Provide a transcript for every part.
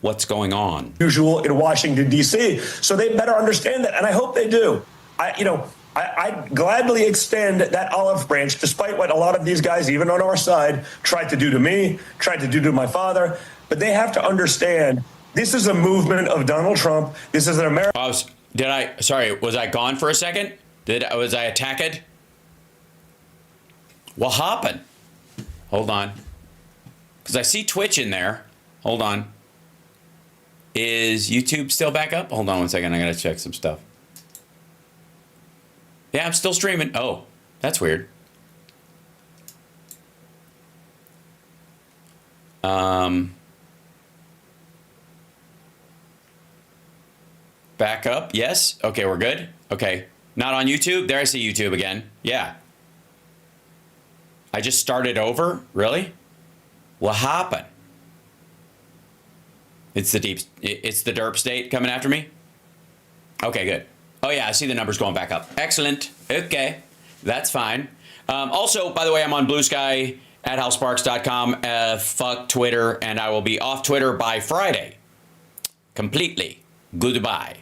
what's going on. Usual in Washington, D.C., so they better understand that, and I hope they do. I gladly extend that olive branch, despite what a lot of these guys, even on our side, tried to do to me, tried to do to my father. But they have to understand this is a movement of Donald Trump. This is an American. Was I gone for a second? Was I attacked? What happened? Hold on. Because I see Twitch in there. Hold on. Is YouTube still back up? Hold on one second. I got to check some stuff. Yeah, I'm still streaming. Oh, that's weird. Back up. Yes. Okay, we're good. Okay. Not on YouTube. There, I see YouTube again. Yeah. I just started over. Really? What happened? It's the derp state coming after me. Okay, good. Oh yeah, I see the numbers going back up. Excellent. Okay, that's fine. Also, by the way, I'm on Blue Sky at HalSparks.com. Fuck Twitter, and I will be off Twitter by Friday. Completely. Goodbye.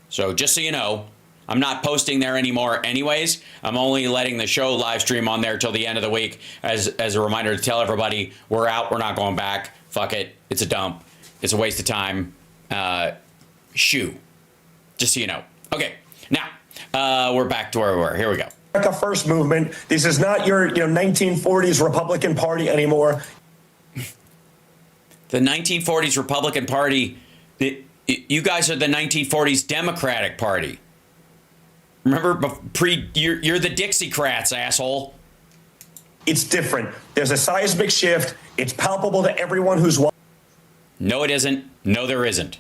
So just so you know, I'm not posting there anymore anyways. I'm only letting the show live stream on there till the end of the week as a reminder to tell everybody we're out, we're not going back. Fuck it. It's a dump. It's a waste of time. Shoo. Just so you know. Okay. Now, we're back to where we were. Here we go. America First movement. This is not your 1940s Republican Party anymore. The 1940s Republican Party, you guys are the 1940s Democratic Party. Remember, you're the Dixiecrats, asshole. It's different. There's a seismic shift. It's palpable to everyone who's watching. No, it isn't. No, there isn't.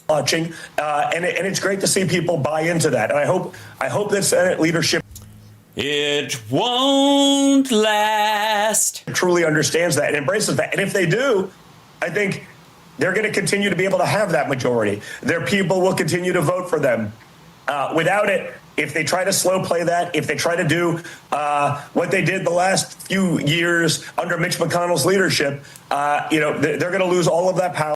Watching, and it's great to see people buy into that. And I hope that Senate leadership. It won't last. Truly understands that and embraces that. And if they do, I think they're going to continue to be able to have that majority. Their people will continue to vote for them. Without it, if they try to slow play that, if they try to do what they did the last few years under Mitch McConnell's leadership, they're going to lose all of that power.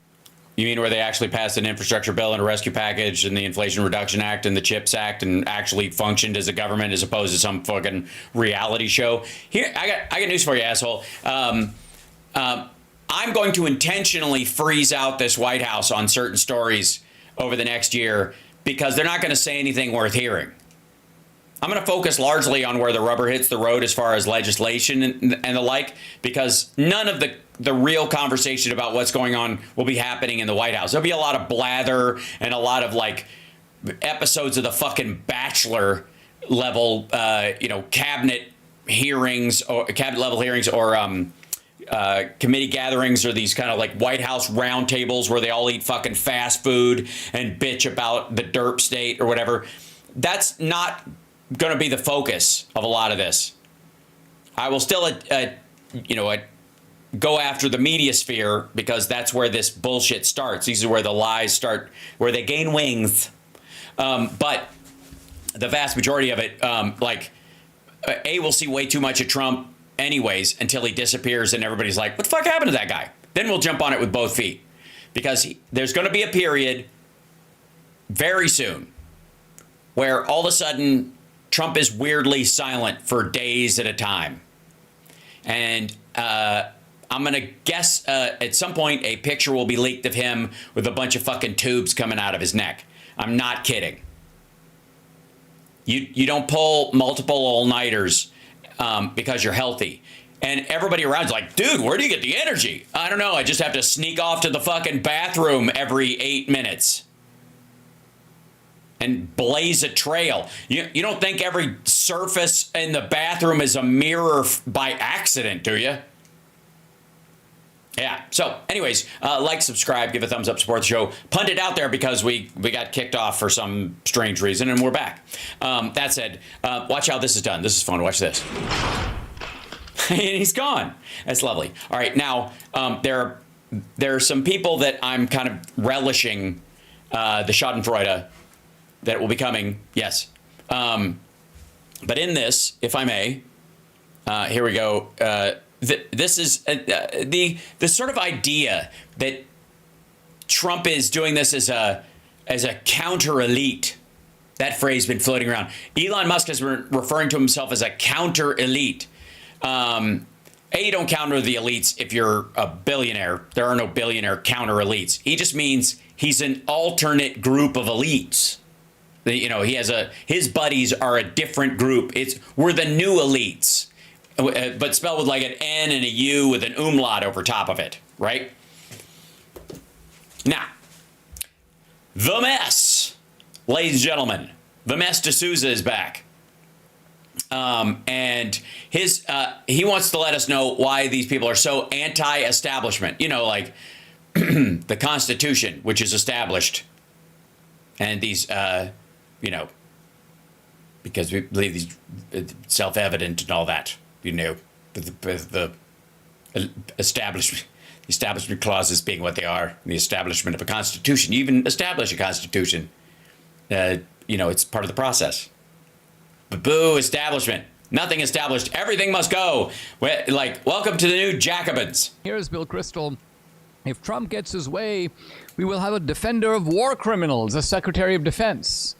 You mean where they actually passed an infrastructure bill and a rescue package and the Inflation Reduction Act and the CHIPS Act and actually functioned as a government as opposed to some fucking reality show? Here, I got news for you, asshole. I'm going to intentionally freeze out this White House on certain stories over the next year because they're not going to say anything worth hearing. I'm going to focus largely on where the rubber hits the road as far as legislation and the like, because none of the real conversation about what's going on will be happening in the White House. There'll be a lot of blather and a lot of like episodes of the fucking Bachelor level, cabinet hearings or cabinet level hearings or committee gatherings or these kind of like White House roundtables where they all eat fucking fast food and bitch about the derp state or whatever. That's not going to be the focus of a lot of this. I will still, go after the media sphere because that's where this bullshit starts. These are where the lies start, where they gain wings. But the vast majority of it, we'll see way too much of Trump anyways until he disappears and everybody's like, what the fuck happened to that guy? Then we'll jump on it with both feet because there's going to be a period very soon where all of a sudden Trump is weirdly silent for days at a time. And I'm going to guess at some point a picture will be leaked of him with a bunch of fucking tubes coming out of his neck. I'm not kidding. You don't pull multiple all-nighters because you're healthy. And everybody around's like, dude, where do you get the energy? I don't know. I just have to sneak off to the fucking bathroom every 8 minutes and blaze a trail. You don't think every surface in the bathroom is a mirror by accident, do you? Yeah. So anyways, like, subscribe, give a thumbs up, support the show. Punt it out there because we got kicked off for some strange reason and we're back. That said, watch how this is done. This is fun. Watch this. And he's gone. That's lovely. All right. Now, there are some people that I'm kind of relishing the Schadenfreude that will be coming. Yes. But in this, if I may, here we go. This is the sort of idea that Trump is doing this as a counter elite. That phrase has been floating around. Elon Musk has been referring to himself as a counter elite. You don't counter the elites if you're a billionaire. There are no billionaire counter elites. He just means he's an alternate group of elites. He has his buddies are a different group. We're the new elites, but spelled with like an N and a U with an umlaut over top of it, right? Now, the mess, ladies and gentlemen, the mess D'Souza is back. And he wants to let us know why these people are so anti-establishment. Like the Constitution, which is established, and these, because we believe these self-evident and all that. The establishment clauses being what they are, the establishment of a constitution. You even establish a constitution. It's part of the process. But boo, establishment. Nothing established. Everything must go. Welcome to the new Jacobins. Here's Bill Kristol. If Trump gets his way, we will have a defender of war criminals as Secretary of Defense.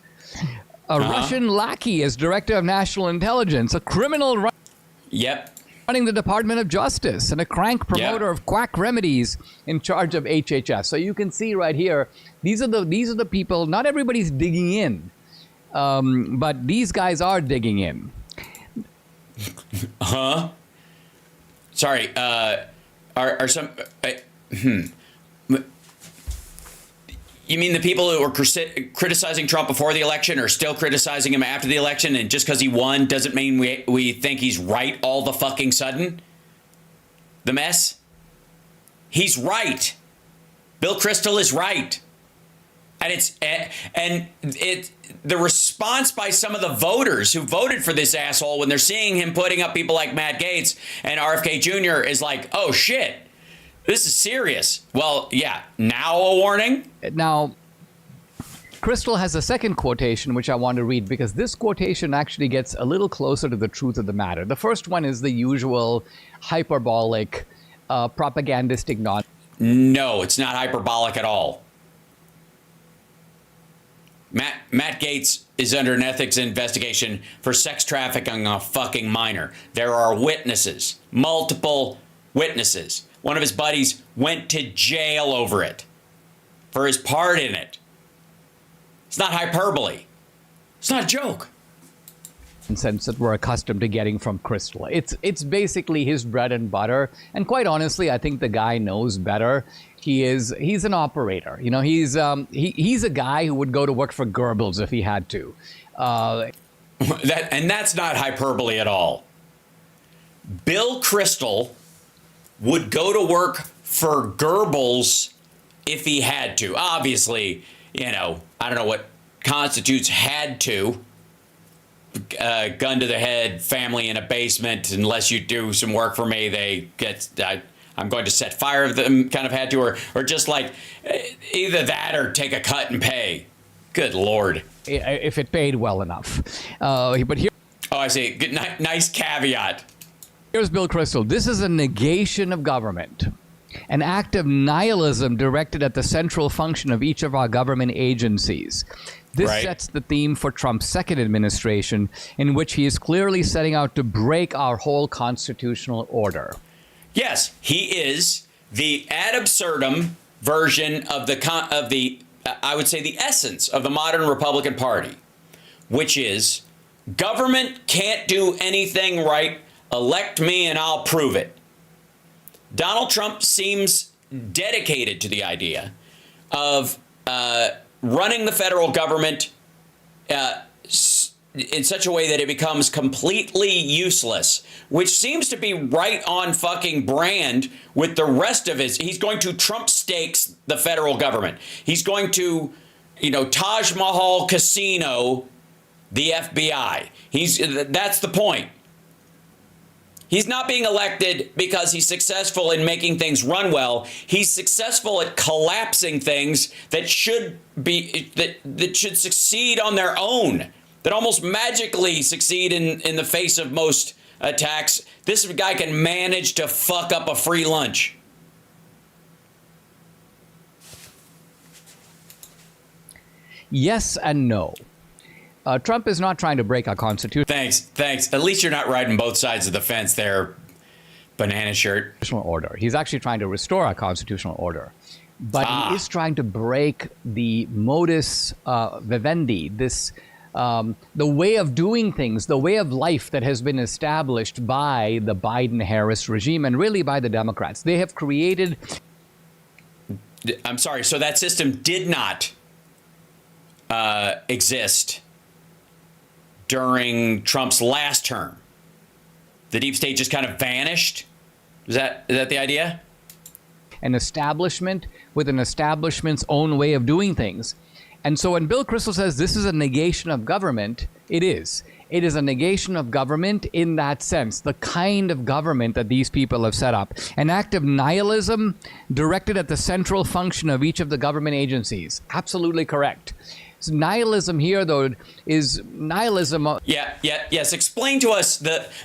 A Russian lackey as Director of National Intelligence. A criminal running the Department of Justice. And a crank promoter of quack remedies in charge of HHS. So you can see right here, these are the people. Not everybody's digging in. But these guys are digging in. Sorry. Are some? You mean the people who were criticizing Trump before the election are still criticizing him after the election, and just because he won doesn't mean we think he's right all the fucking sudden? The mess. He's right. Bill Kristol is right. And the response by some of the voters who voted for this asshole when they're seeing him putting up people like Matt Gaetz and RFK Jr. is like, oh shit, this is serious. Well, yeah, now a warning. Now, Kristol has a second quotation which I want to read because this quotation actually gets a little closer to the truth of the matter. The first one is the usual hyperbolic, propagandistic nonsense. No, it's not hyperbolic at all. Matt Gaetz is under an ethics investigation for sex trafficking a fucking minor. There are witnesses, multiple witnesses. One of his buddies went to jail over it, for his part in it. It's not hyperbole. It's not a joke. Sense that we're accustomed to getting from Kristol. It's basically his bread and butter. And quite honestly, I think the guy knows better. He's an operator. He's a guy who would go to work for Goebbels if he had to. That's not hyperbole at all. Bill Kristol would go to work for Goebbels if he had to. Obviously, I don't know what constitutes had to. Gun to the head, family in a basement, unless you do some work for me, they get... I'm going to set fire of them, kind of had to, or just like either that or take a cut and pay. Good Lord. If it paid well enough. But here... Oh, I see. Good, nice caveat. Here's Bill Kristol. This is a negation of government. An act of nihilism directed at the central function of each of our government agencies. This sets the theme for Trump's second administration, in which he is clearly setting out to break our whole constitutional order. Yes, he is the ad absurdum version of the I would say the essence of the modern Republican Party, which is government can't do anything right. Elect me and I'll prove it. Donald Trump seems dedicated to the idea of running the federal government in such a way that it becomes completely useless, which seems to be right on fucking brand with the rest of his. He's going to Trump stakes the federal government. He's going to, Taj Mahal Casino, the FBI. That's the point. He's not being elected because he's successful in making things run well. He's successful at collapsing things that should succeed on their own, that almost magically succeed in the face of most attacks. This guy can manage to fuck up a free lunch. Yes and no. Trump is not trying to break our constitution. Thanks. At least you're not riding both sides of the fence there, banana shirt. Order. He's actually trying to restore our constitutional order. But he is trying to break the modus vivendi, the way of doing things, the way of life that has been established by the Biden-Harris regime and really by the Democrats. They have created... I'm sorry, so that system did not exist during Trump's last term. The deep state just kind of vanished? Is that the idea? An establishment with an establishment's own way of doing things. And so when Bill Kristol says this is a negation of government, it is. It is a negation of government in that sense, the kind of government that these people have set up. An act of nihilism directed at the central function of each of the government agencies. Absolutely correct. So nihilism here, though, is nihilism. Yes. Explain to us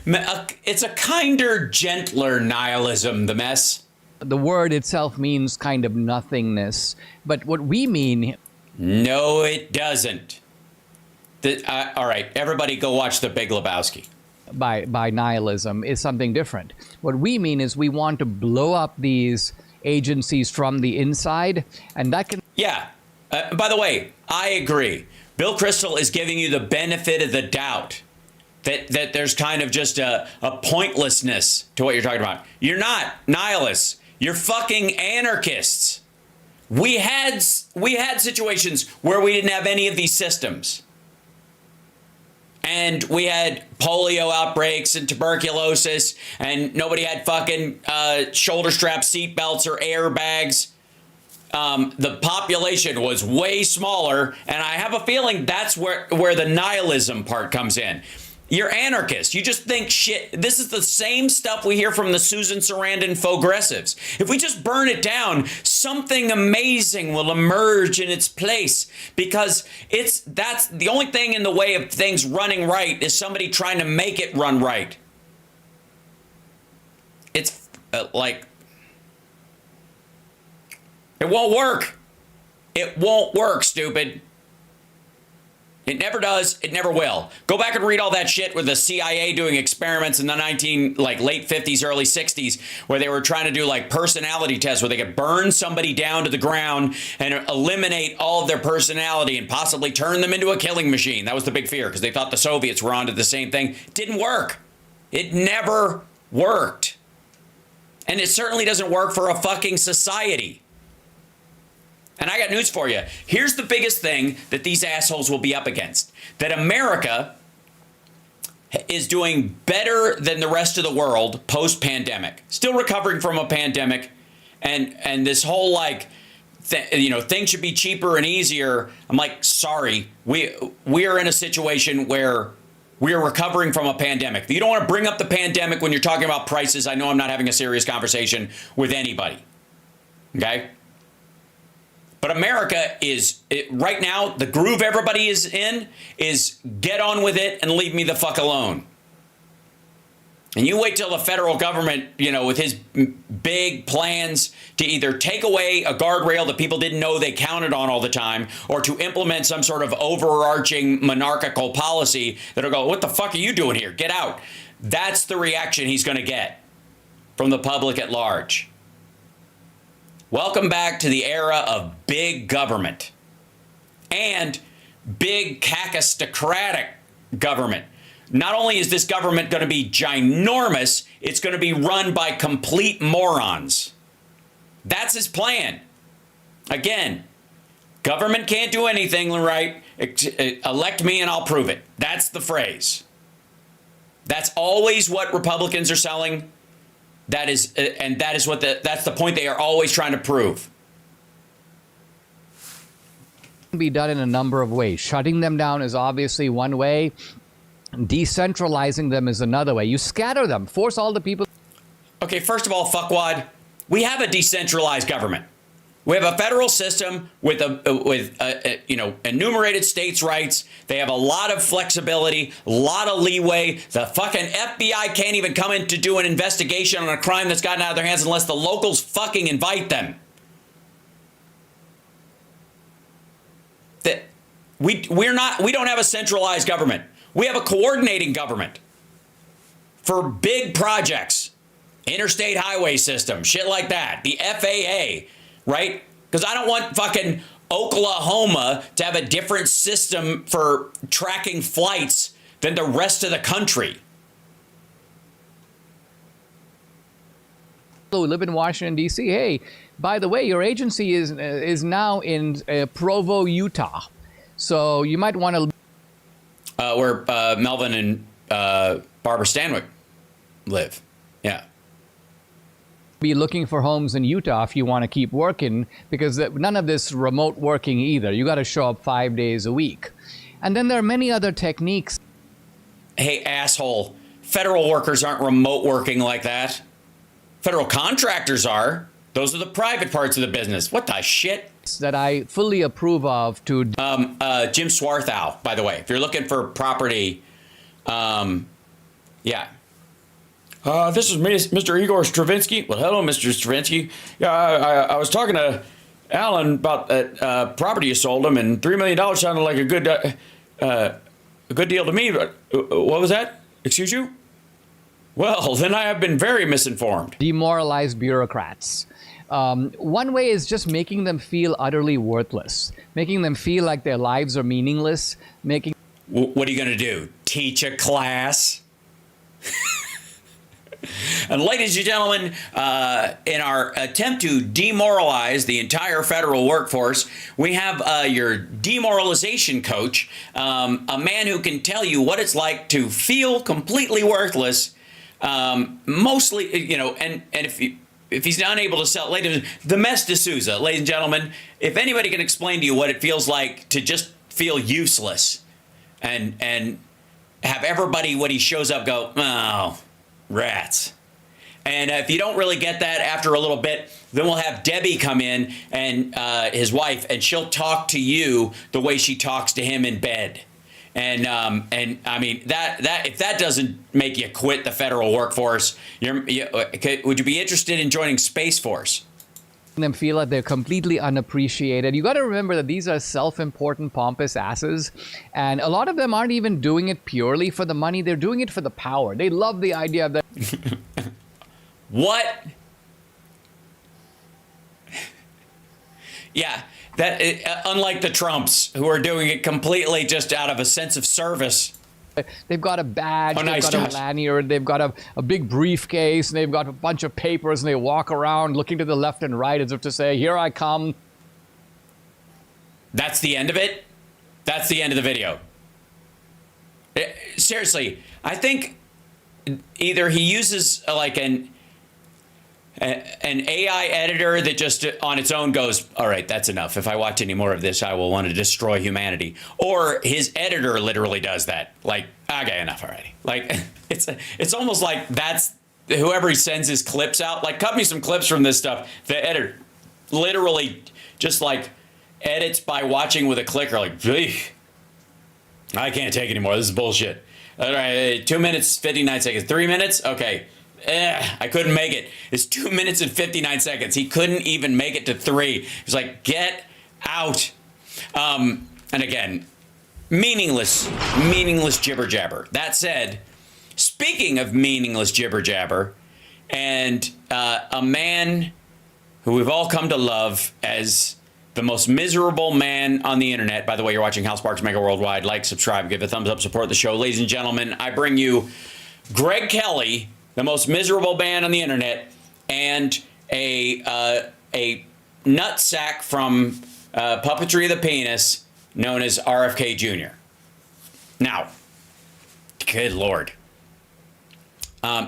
it's a kinder, gentler nihilism, the mess. The word itself means kind of nothingness. But what we mean... No, it doesn't. All right, everybody go watch The Big Lebowski. By nihilism is something different. What we mean is we want to blow up these agencies from the inside, and that can... Yeah. By the way, I agree. Bill Kristol is giving you the benefit of the doubt that there's kind of just a pointlessness to what you're talking about. You're not nihilists. You're fucking anarchists. We had situations where we didn't have any of these systems. And we had polio outbreaks and tuberculosis, and nobody had fucking shoulder strap seatbelts or airbags. The population was way smaller, and I have a feeling that's where the nihilism part comes in. You're anarchists. You just think shit. This is the same stuff we hear from the Susan Sarandon progressives. If we just burn it down, something amazing will emerge in its place, because that's the only thing in the way of things running right is somebody trying to make it run right. It's like it won't work. It won't work, stupid. It never does. It never will. Go back and read all that shit with the CIA doing experiments in the late 50s, early 60s, where they were trying to do like personality tests where they could burn somebody down to the ground and eliminate all of their personality and possibly turn them into a killing machine. That was the big fear, because they thought the Soviets were onto the same thing. It didn't work. It never worked. And it certainly doesn't work for a fucking society. And I got news for you. Here's the biggest thing that these assholes will be up against. That America is doing better than the rest of the world post-pandemic. Still recovering from a pandemic. And this whole things should be cheaper and easier. I'm like, sorry. We are in a situation where we are recovering from a pandemic. You don't want to bring up the pandemic when you're talking about prices. I know I'm not having a serious conversation with anybody. Okay? But America right now, the groove everybody is in is get on with it and leave me the fuck alone. And you wait till the federal government, with his big plans to either take away a guardrail that people didn't know they counted on all the time, or to implement some sort of overarching monarchical policy that'll go, what the fuck are you doing here? Get out. That's the reaction he's going to get from the public at large. Welcome back to the era of big government and big cacistocratic government. Not only is this government going to be ginormous, it's going to be run by complete morons. That's his plan. Again, government can't do anything right. Elect me and I'll prove it. That's the phrase. That's always what Republicans are selling. That's the point they are always trying to prove. Can be done in a number of ways. Shutting them down is obviously one way. Decentralizing them is another way. You scatter them, force all the people. Okay, first of all, fuckwad, we have a decentralized government. We have a federal system with enumerated states' rights. They have a lot of flexibility, a lot of leeway. The fucking FBI can't even come in to do an investigation on a crime that's gotten out of their hands unless the locals fucking invite them. We don't have a centralized government. We have a coordinating government for big projects, interstate highway system, shit like that, the FAA, right? Because I don't want fucking Oklahoma to have a different system for tracking flights than the rest of the country. Who live in Washington, D.C., hey, by the way, your agency is now in Provo, Utah. So you might want to... Where Melvin and Barbara Stanwyck live. Yeah. Be looking for homes in Utah if you want to keep working, because none of this remote working either. You got to show up 5 days a week. And then there are many other techniques. Hey, asshole. Federal workers aren't remote working like that. Federal contractors are. Those are the private parts of the business. What the shit? That I fully approve of to... Jim Swarthout, by the way. If you're looking for property, yeah. This is Mr. Igor Stravinsky. Well, hello, Mr. Stravinsky. Yeah, I was talking to Alan about that property you sold him, and $3 million sounded like a good deal to me. But what was that? Excuse you? Well, then I have been very misinformed. Demoralized bureaucrats. One way is just making them feel utterly worthless, making them feel like their lives are meaningless, making... What are you going to do? Teach a class? And ladies and gentlemen, in our attempt to demoralize the entire federal workforce, we have your demoralization coach, a man who can tell you what it's like to feel completely worthless, mostly, you know, and if he's unable to sell, the Mess D'Souza, ladies and gentlemen, if anybody can explain to you what it feels like to just feel useless and have everybody, when he shows up, go, oh, rats. And if you don't really get that after a little bit, then we'll have Debbie come in, and his wife, and she'll talk to you the way she talks to him in bed. And I mean, that if that doesn't make you quit the federal workforce, would you be interested in joining Space Force? Them feel like they're completely unappreciated. You got to remember that these are self-important, pompous asses, and a lot of them aren't even doing it purely for the money. They're doing it for the power. They love the idea of that. What? Yeah, that unlike the Trumps, who are doing it completely just out of a sense of service. They've got a badge, nice, they've got Josh. a lanyard, they've got a big briefcase, and they've got a bunch of papers, and they walk around looking to the left and right as if to say, here I come. That's the end of it? That's the end of the video. Seriously, I think either he uses like an AI editor that just on its own goes, all right, that's enough. If I watch any more of this, I will want to destroy humanity. Or his editor literally does that. Like, okay, enough already. Like, it's almost like that's whoever he sends his clips out. Like, cut me some clips from this stuff. The editor literally just like edits by watching with a clicker. Like, I can't take anymore. This is bullshit. All right, 2 minutes, 59 seconds. 3 minutes? Okay. I couldn't make it. It's 2 minutes and 59 seconds. He couldn't even make it to 3. He's like, get out. And again, meaningless jibber jabber. That said, speaking of meaningless jibber jabber, and a man who we've all come to love as the most miserable man on the internet. By the way, you're watching Hal Sparks Mega Worldwide. Like, subscribe, give a thumbs up, support the show. Ladies and gentlemen, I bring you Greg Kelly, the most miserable man on the internet, and a nutsack from Puppetry of the Penis known as RFK Jr. Now, good Lord.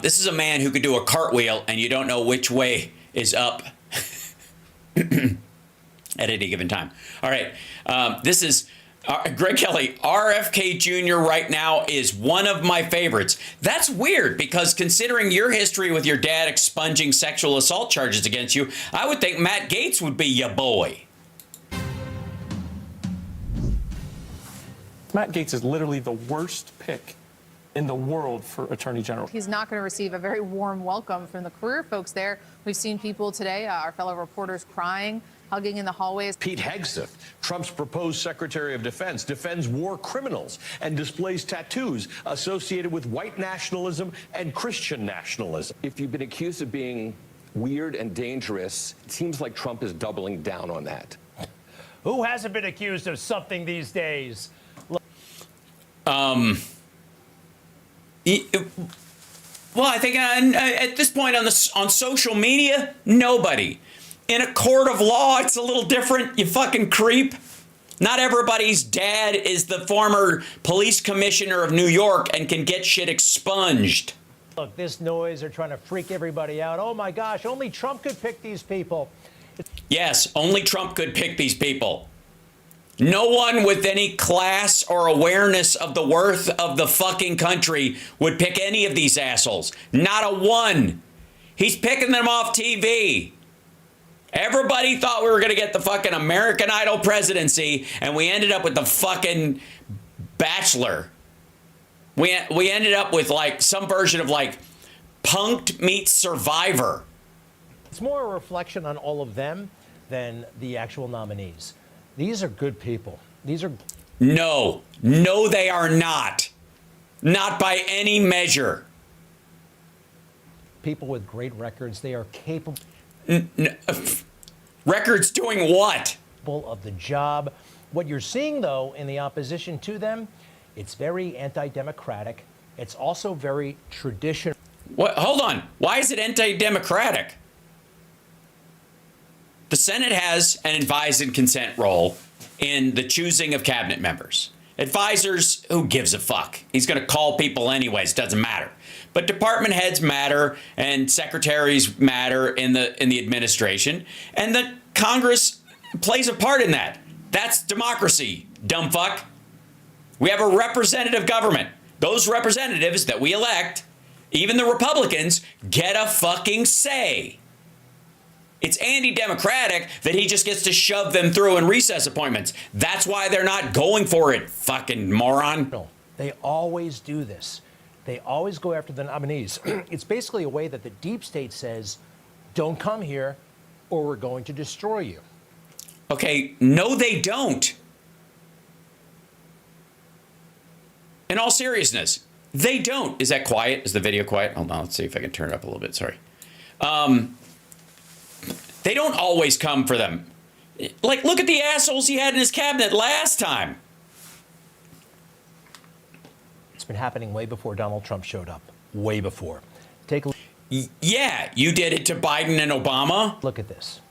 This is a man who could do a cartwheel and you don't know which way is up at any given time. All right. This is Greg Kelly. RFK Jr. right now is one of my favorites. That's weird because considering your history with your dad expunging sexual assault charges against you, I would think Matt Gaetz would be your boy. Matt Gaetz is literally the worst pick in the world for Attorney General. He's not going to receive a very warm welcome from the career folks there. We've seen people today, our fellow reporters, crying, hugging in the hallways. Pete Hegseth, Trump's proposed Secretary of Defense, defends war criminals and displays tattoos associated with white nationalism and Christian nationalism. If you've been accused of being weird and dangerous, it seems like Trump is doubling down on that. Who hasn't been accused of something these days? Well, I think at this point on social media, nobody. In a court of law, it's a little different, you fucking creep. Not everybody's dad is the former police commissioner of New York and can get shit expunged. Look, this noise, they're trying to freak everybody out. Oh my gosh, only Trump could pick these people. Yes, only Trump could pick these people. No one with any class or awareness of the worth of the fucking country would pick any of these assholes. Not a one. He's picking them off TV. Everybody thought we were going to get the fucking American Idol presidency, and we ended up with the fucking Bachelor. We ended up with like some version of like Punk'd meets Survivor. It's more a reflection on all of them than the actual nominees. These are good people. These are... No, they are not. Not by any measure. People with great records. They are capable... Records doing what? Of the job. What you're seeing, though, in the opposition to them, it's very anti-democratic. It's also very traditional. What? Hold on. Why is it anti-democratic? The Senate has an advise and consent role in the choosing of cabinet members. Advisors, who gives a fuck? He's going to call people anyways, doesn't matter. But department heads matter and secretaries matter in the administration, and the Congress plays a part in that. That's democracy, dumb fuck. We have a representative government. Those representatives that we elect, even the Republicans, get a fucking say. It's anti-democratic that he just gets to shove them through in recess appointments. That's why they're not going for it, fucking moron. They always do this. They always go after the nominees. It's basically a way that the deep state says, don't come here or we're going to destroy you. Okay, no, they don't. In all seriousness, they don't. Is that quiet? Is the video quiet? Hold on, let's see if I can turn it up a little bit. Sorry. They don't always come for them. Like, look at the assholes he had in his cabinet last time. It's been happening way before Donald Trump showed up. Way before. Take a Yeah, you did it to Biden and Obama. look at this.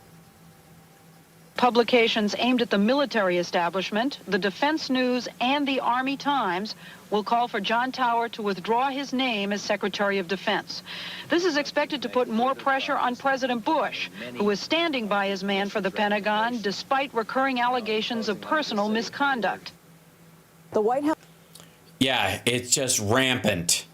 Publications aimed at the military establishment, the Defense News, and the Army Times will call for John Tower to withdraw his name as Secretary of Defense. This is expected to put more pressure on President Bush, who is standing by his man for the Pentagon despite recurring allegations of personal misconduct. The White House Yeah, it's just rampant.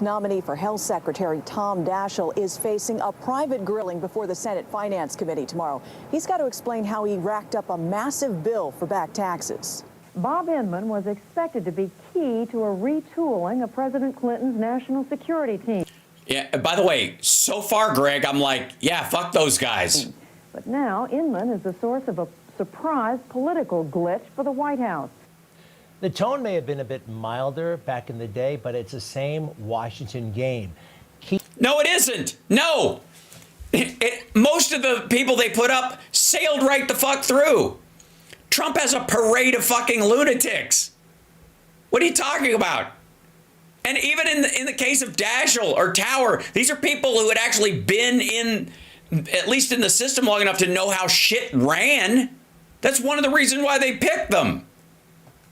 nominee for Health Secretary Tom Daschle is facing a private grilling before the Senate Finance Committee tomorrow. He's got to explain how he racked up a massive bill for back taxes. Bob Inman was expected to be key to a retooling of President Clinton's national security team. Yeah, by the way, so far, Greg, I'm like, yeah, fuck those guys. But now Inman is the source of a surprise political glitch for the White House. The tone may have been a bit milder back in the day, but it's the same Washington game. No, it isn't. No. Most of the people they put up sailed right the fuck through. Trump has a parade of fucking lunatics. What are you talking about? And even in the case of Daschle or Tower, these are people who had actually been in, at least in the system long enough to know how shit ran. That's one of the reasons why they picked them.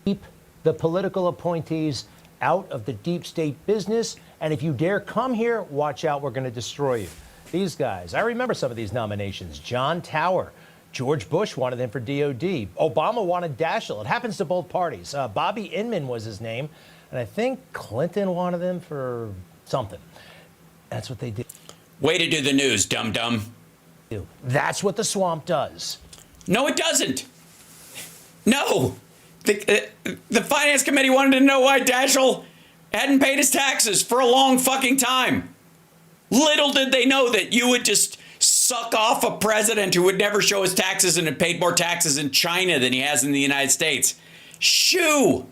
Keep the political appointees out of the deep state business, and if you dare come here, watch out, we're going to destroy you. These guys, I remember some of these nominations. John Tower, George Bush wanted him for DOD. Obama wanted Daschle. It happens to both parties. Bobby Inman was his name, and I think Clinton wanted him for something. That's what they did. Way to do the news, dum-dum. That's what the swamp does. No, it doesn't. No. The Finance Committee wanted to know why Daschle Hadn't paid his taxes for a long fucking time. Little did they know that you would just suck off a president who would never show his taxes and had paid more taxes in China than he has in the United States. Shoo!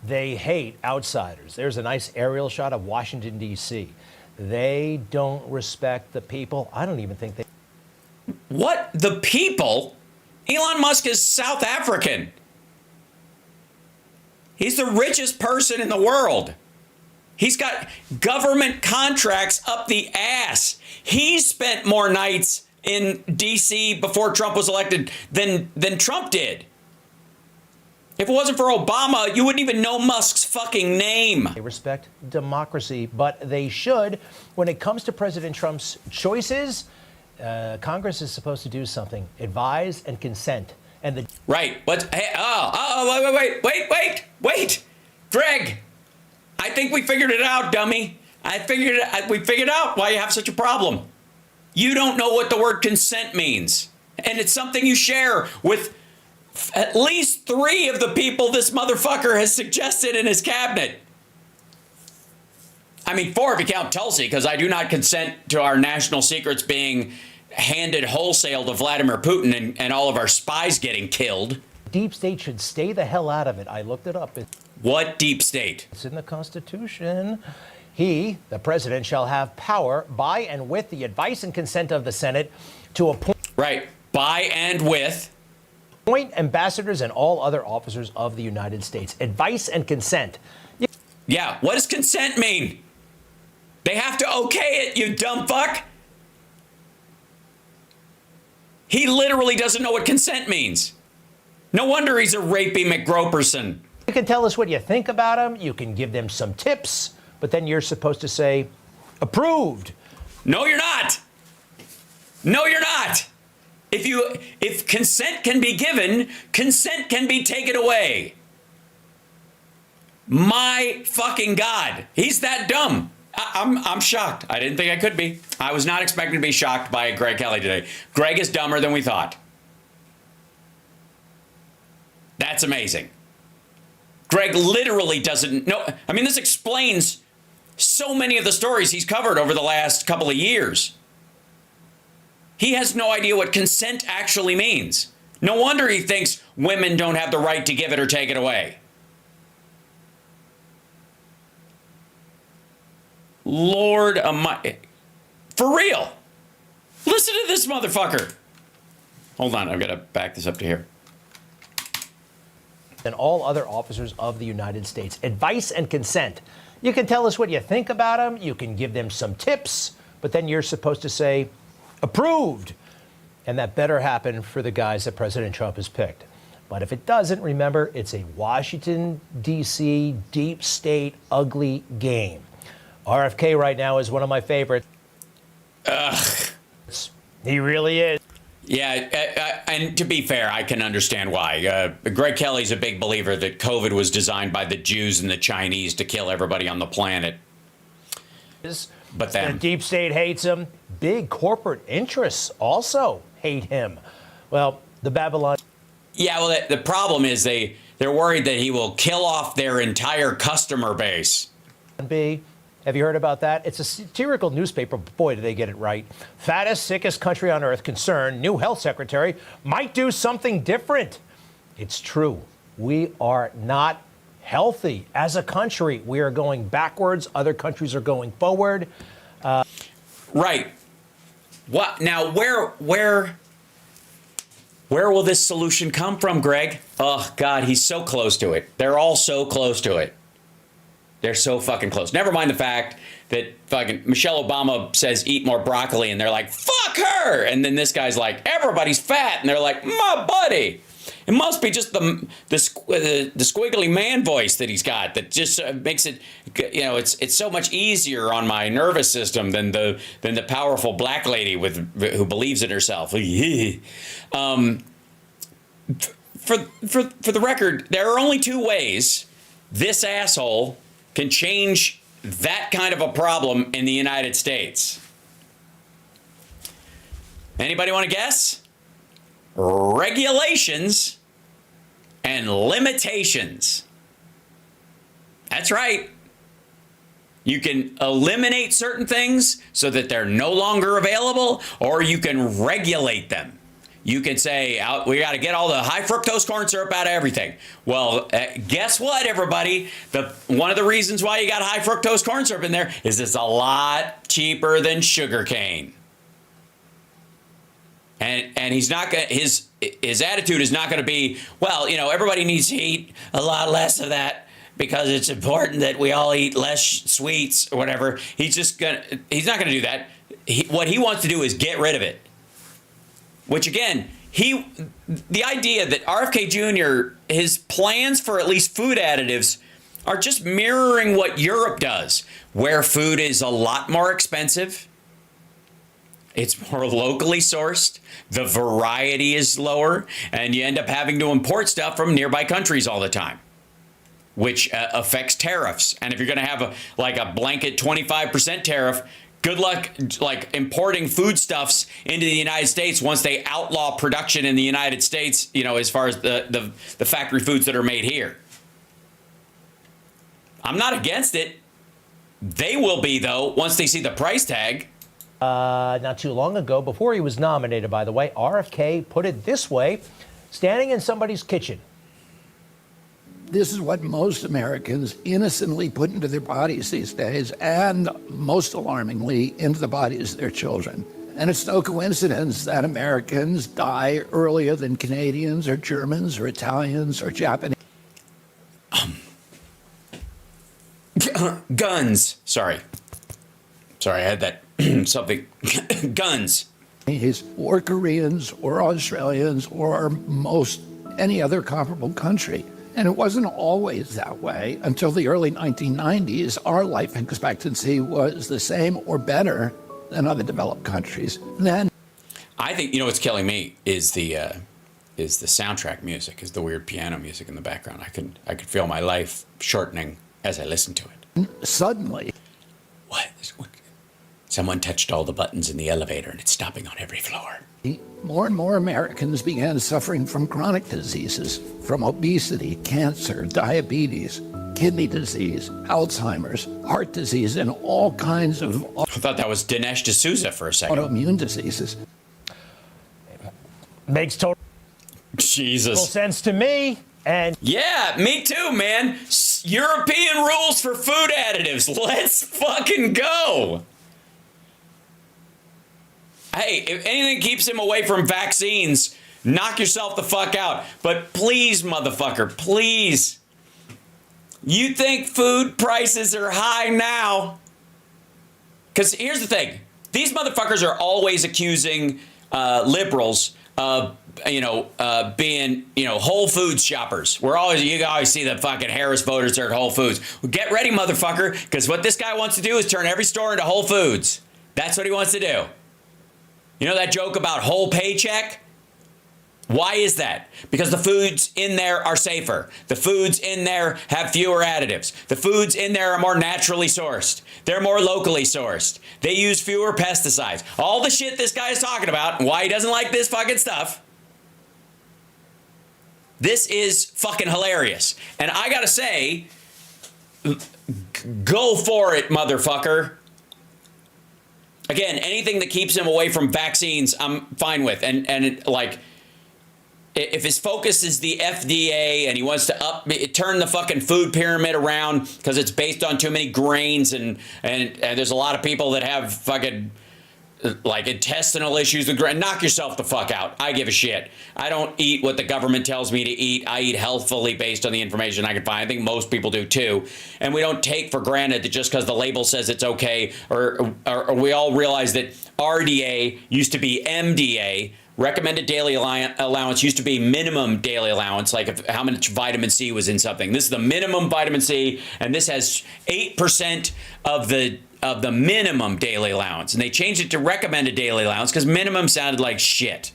They hate outsiders. There's a nice aerial shot of Washington, D.C. They don't respect the people. I don't even think they... What? The people? Elon Musk is South African. He's the richest person in the world. He's got government contracts up the ass. He spent more nights in D.C. before Trump was elected than Trump did. If it wasn't for Obama, you wouldn't even know Musk's fucking name. They respect democracy, but they should. When it comes to President Trump's choices, Congress is supposed to do something. Advise and consent. And the... Right. What? Hey, wait. Greg, I think we figured it out, dummy. We figured out why you have such a problem. You don't know what the word consent means. And it's something you share with at least 3 of the people this motherfucker has suggested in his cabinet. I mean, 4 if you count Tulsi, because I do not consent to our national secrets being handed wholesale to Vladimir Putin and all of our spies getting killed. Deep state should stay the hell out of it. I looked it up. What deep state? It's in the Constitution. He, the president, shall have power by and with the advice and consent of the Senate to appoint... Right. By and with... appoint ambassadors and all other officers of the United States. Advice and consent. Yeah, what does consent mean? They have to okay it, you dumb fuck. He literally doesn't know what consent means. No wonder he's a rapey McGroperson. You can tell us what you think about them. You can give them some tips, but then you're supposed to say, approved. No, you're not. No, you're not. If consent can be given, consent can be taken away. My fucking God. He's that dumb. I'm shocked. I didn't think I could be. I was not expecting to be shocked by Greg Kelly today. Greg is dumber than we thought. That's amazing. Greg literally doesn't know. I mean, this explains so many of the stories he's covered over the last couple of years. He has no idea what consent actually means. No wonder he thinks women don't have the right to give it or take it away. Lord Almighty. For real. Listen to this motherfucker. Hold on, I've got to back this up to here. And all other officers of the United States. Advice and consent. You can tell us what you think about them. You can give them some tips, but then you're supposed to say, approved. And that better happen for the guys that President Trump has picked. But if it doesn't, remember, it's a Washington, D.C., deep state, ugly game. RFK right now is one of my favorites. Ugh. He really is. Yeah, and to be fair, I can understand why. Greg Kelly's a big believer that COVID was designed by the Jews and the Chinese to kill everybody on the planet. But then the deep state hates him. Big corporate interests also hate him. Well, the Babylon... Yeah, well, the problem is they're worried that he will kill off their entire customer base. Have you heard about that? It's a satirical newspaper. Boy, do they get it right. Fattest, sickest country on earth concerned. New health secretary might do something different. It's true. We are not healthy as a country. We are going backwards. Other countries are going forward. Right. What now? Where will this solution come from, Greg? Oh God, he's so close to it. They're all so close to it. They're so fucking close. Never mind the fact that fucking Michelle Obama says eat more broccoli, and they're like, fuck her. And then this guy's like, everybody's fat, and they're like, my buddy. It must be just the squiggly man voice that he's got that just makes it, you know, it's so much easier on my nervous system than the powerful black lady who believes in herself. For the record, there are only 2 ways this asshole can change that kind of a problem in the United States. Anybody want to guess? Regulations and limitations. That's right. You can eliminate certain things so that they're no longer available, or you can regulate them. You can say, we got to get all the high fructose corn syrup out of everything. Well, guess what, everybody? One of the reasons why you got high fructose corn syrup in there is it's a lot cheaper than sugar cane. And he's not going. His attitude is not going to be, well, everybody needs to eat a lot less of that, because it's important that we all eat less sweets or whatever. He's not gonna do that. What he wants to do is get rid of it. Which again, the idea that RFK Jr., his plans for at least food additives are just mirroring what Europe does, where food is a lot more expensive. It's more locally sourced. The variety is lower, and you end up having to import stuff from nearby countries all the time, which affects tariffs. And if you're going to have a blanket 25% tariff, good luck importing foodstuffs into the United States once they outlaw production in the United States, as far as the factory foods that are made here. I'm not against it. They will be, though, once they see the price tag. Not too long ago, before he was nominated, by the way, RFK put it this way, standing in somebody's kitchen. This is what most Americans innocently put into their bodies these days, and most alarmingly, into the bodies of their children. And it's no coincidence that Americans die earlier than Canadians or Germans or Italians or Japanese. Guns. Sorry, I had that something. Guns. Or Koreans or Australians or most any other comparable country. And it wasn't always that way. Until the early 1990s, our life expectancy was the same or better than other developed countries. Then, I think, what's killing me is the soundtrack music, is the weird piano music in the background. I could feel my life shortening as I listened to it. Suddenly. What? Someone touched all the buttons in the elevator and it's stopping on every floor. More and more Americans began suffering from chronic diseases, from obesity, cancer, diabetes, kidney disease, Alzheimer's, heart disease, and all kinds of... I thought that was Dinesh D'Souza for a second. Autoimmune diseases. Makes total Jesus sense to me. And yeah, me too, man. European rules for food additives. Let's fucking go. Hey, if anything keeps him away from vaccines, knock yourself the fuck out. But please, motherfucker, please. You think food prices are high now? Because here's the thing. These motherfuckers are always accusing liberals of, being, Whole Foods shoppers. You always see the fucking Harris voters are at Whole Foods. Well, get ready, motherfucker, because what this guy wants to do is turn every store into Whole Foods. That's what he wants to do. You know that joke about whole paycheck? Why is that? Because the foods in there are safer. The foods in there have fewer additives. The foods in there are more naturally sourced. They're more locally sourced. They use fewer pesticides. All the shit this guy is talking about and why he doesn't like this fucking stuff. This is fucking hilarious. And I gotta say, go for it, motherfucker. Again, anything that keeps him away from vaccines, I'm fine with. And if his focus is the FDA and he wants to turn the fucking food pyramid around because it's based on too many grains and there's a lot of people that have fucking intestinal issues with grain, knock yourself the fuck out. I give a shit. I don't eat what the government tells me to eat. I eat healthfully based on the information I can find. I think most people do too. And we don't take for granted that just because the label says it's okay, or we all realize that RDA used to be MDA, recommended daily allowance used to be minimum daily allowance, how much vitamin C was in something. This is the minimum vitamin C, and this has 8% of the minimum daily allowance. And they changed it to recommended daily allowance because minimum sounded like shit.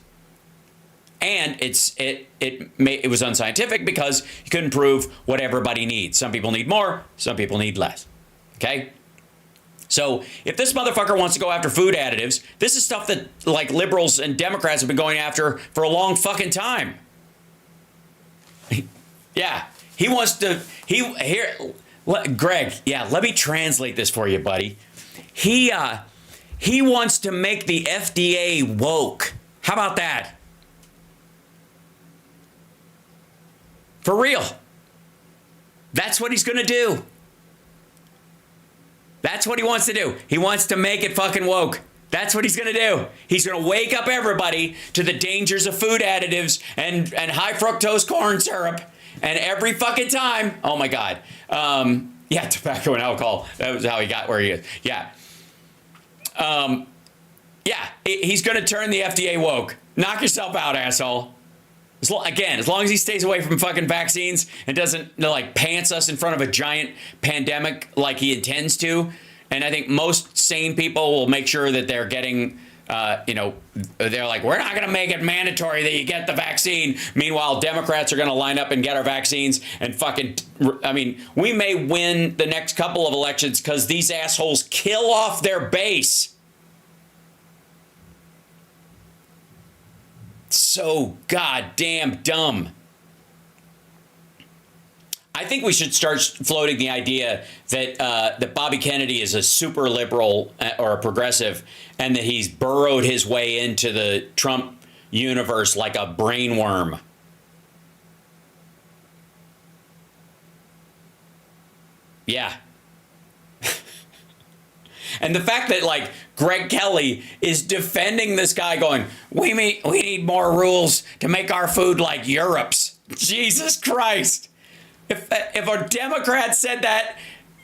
And it was unscientific because you couldn't prove what everybody needs. Some people need more, some people need less. Okay? So if this motherfucker wants to go after food additives, this is stuff that liberals and Democrats have been going after for a long fucking time. Yeah, he wants to. Greg, yeah, let me translate this for you, buddy. He wants to make the FDA woke. How about that? For real. That's what he's going to do. That's what he wants to do. He wants to make it fucking woke. That's what he's going to do. He's going to wake up everybody to the dangers of food additives and high fructose corn syrup. And every fucking time, oh my God. Yeah, tobacco and alcohol. That was how he got where he is. Yeah. Yeah, he's going to turn the FDA woke. Knock yourself out, asshole. As long as he stays away from fucking vaccines and doesn't like pants us in front of a giant pandemic like he intends to. And I think most sane people will make sure that they're getting, they're like, we're not going to make it mandatory that you get the vaccine. Meanwhile, Democrats are going to line up and get our vaccines and fucking, we may win the next couple of elections because these assholes kill off their base. So goddamn dumb. I think we should start floating the idea that Bobby Kennedy is a super liberal or a progressive, and that he's burrowed his way into the Trump universe like a brainworm. Yeah. And the fact that, like, Greg Kelly is defending this guy going, we need more rules to make our food like Europe's. Jesus Christ. If a Democrat said that,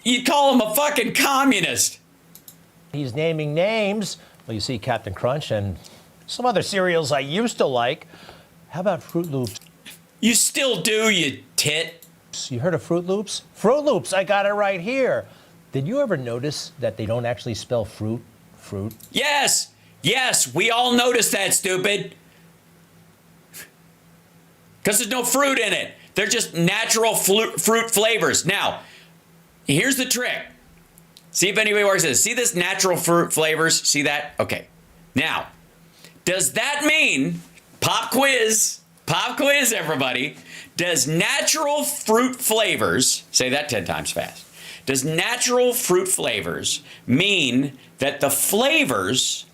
you'd call him a fucking communist. He's naming names. Well, you see Captain Crunch and some other cereals I used to like. How about Fruit Loops? You still do, you tit. You heard of Fruit Loops? Fruit Loops, I got it right here. Did you ever notice that they don't actually spell fruit? Yes, we all noticed that, stupid. Because there's no fruit in it. They're just natural fruit flavors. Now, here's the trick. See if anybody works this. See this natural fruit flavors? See that? Okay. Now, does that mean, pop quiz, everybody, does natural fruit flavors, say that 10 times fast, does natural fruit flavors mean that the flavors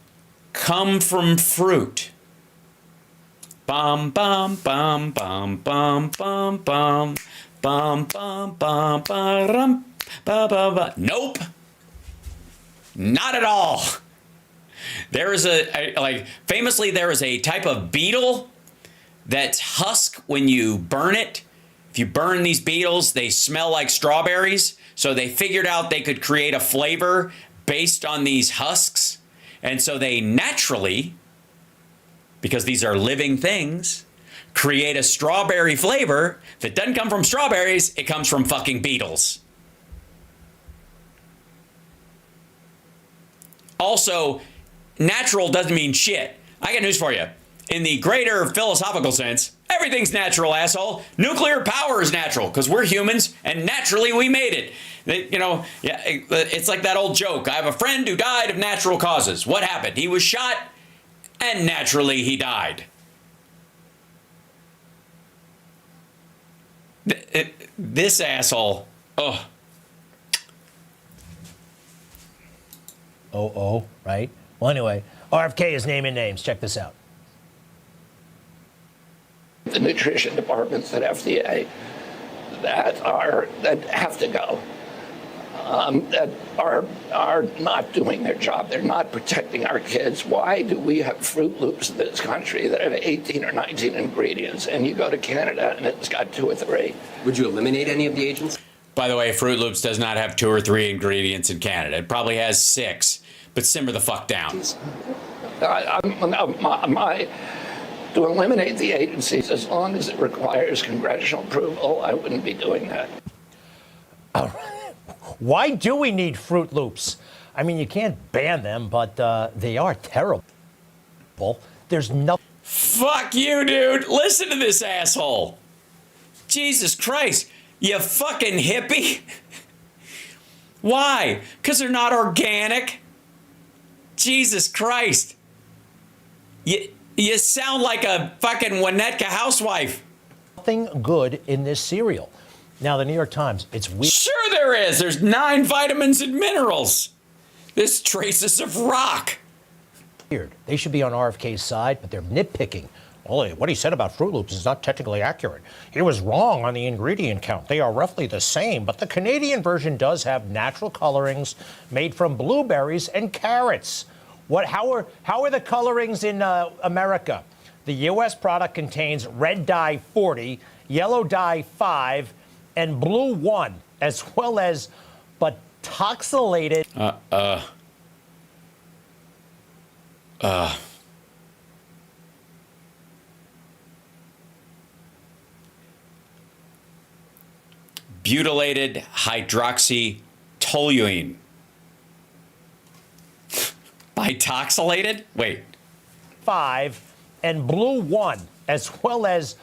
come from fruit? Bum bum bum bum bum bum bum bum bum bum ba ba ba. Nope. Not at all. There is famously there is a type of beetle that's husk when you burn it. If you burn these beetles, they smell like strawberries. So they figured out they could create a flavor based on these husks. And so they naturally, because these are living things, create a strawberry flavor that doesn't come from strawberries. It comes from fucking beetles. Also, natural doesn't mean shit. I got news for you. In the greater philosophical sense, everything's natural, asshole. Nuclear power is natural because we're humans and naturally we made it. It's like that old joke. I have a friend who died of natural causes. What happened? He was shot and naturally he died. This asshole. Oh. Right? Well, anyway, RFK is naming names. Check this out. The nutrition departments at FDA that have to go, that are not doing their job. They're not protecting our kids. Why do we have Fruit Loops in this country that have 18 or 19 ingredients, and you go to Canada and it's got 2 or 3? Would you eliminate any of the agents? By the way, Fruit Loops does not have 2 or 3 ingredients in Canada. It probably has 6, but simmer the fuck down. To eliminate the agencies, as long as it requires congressional approval, I wouldn't be doing that. All right. Why do we need Fruit Loops? I mean, you can't ban them, but they are terrible. There's no... Fuck you, dude. Listen to this asshole. Jesus Christ. You fucking hippie. Why? Because they're not organic. Jesus Christ. You sound like a fucking Winnetka housewife. Nothing good in this cereal. Now, the New York Times, it's weird. Sure there is. There's 9 vitamins and minerals. There's traces of rock. They should be on RFK's side, but they're nitpicking. Well, what he said about Fruit Loops is not technically accurate. He was wrong on the ingredient count. They are roughly the same, but the Canadian version does have natural colorings made from blueberries and carrots. How are the colorings in America? The U.S. product contains red dye 40, yellow dye 5, and blue 1, as well as butoxylated. Butylated hydroxytoluene. Butoxylated? Wait. 5 and blue 1, as well as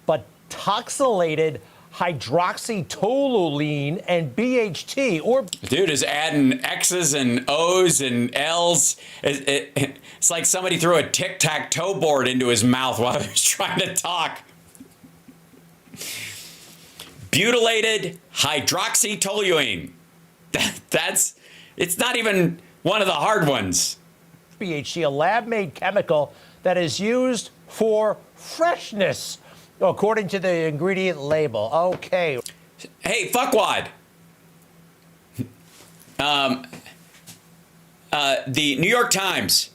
butoxylated hydroxytoluene and BHT, or dude is adding X's and O's and L's. It's like somebody threw a tic-tac-toe board into his mouth while he was trying to talk. Butylated hydroxytoluene. It's not even one of the hard ones. BHT, a lab-made chemical that is used for freshness, according to the ingredient label. Okay. Hey, fuckwad. The New York Times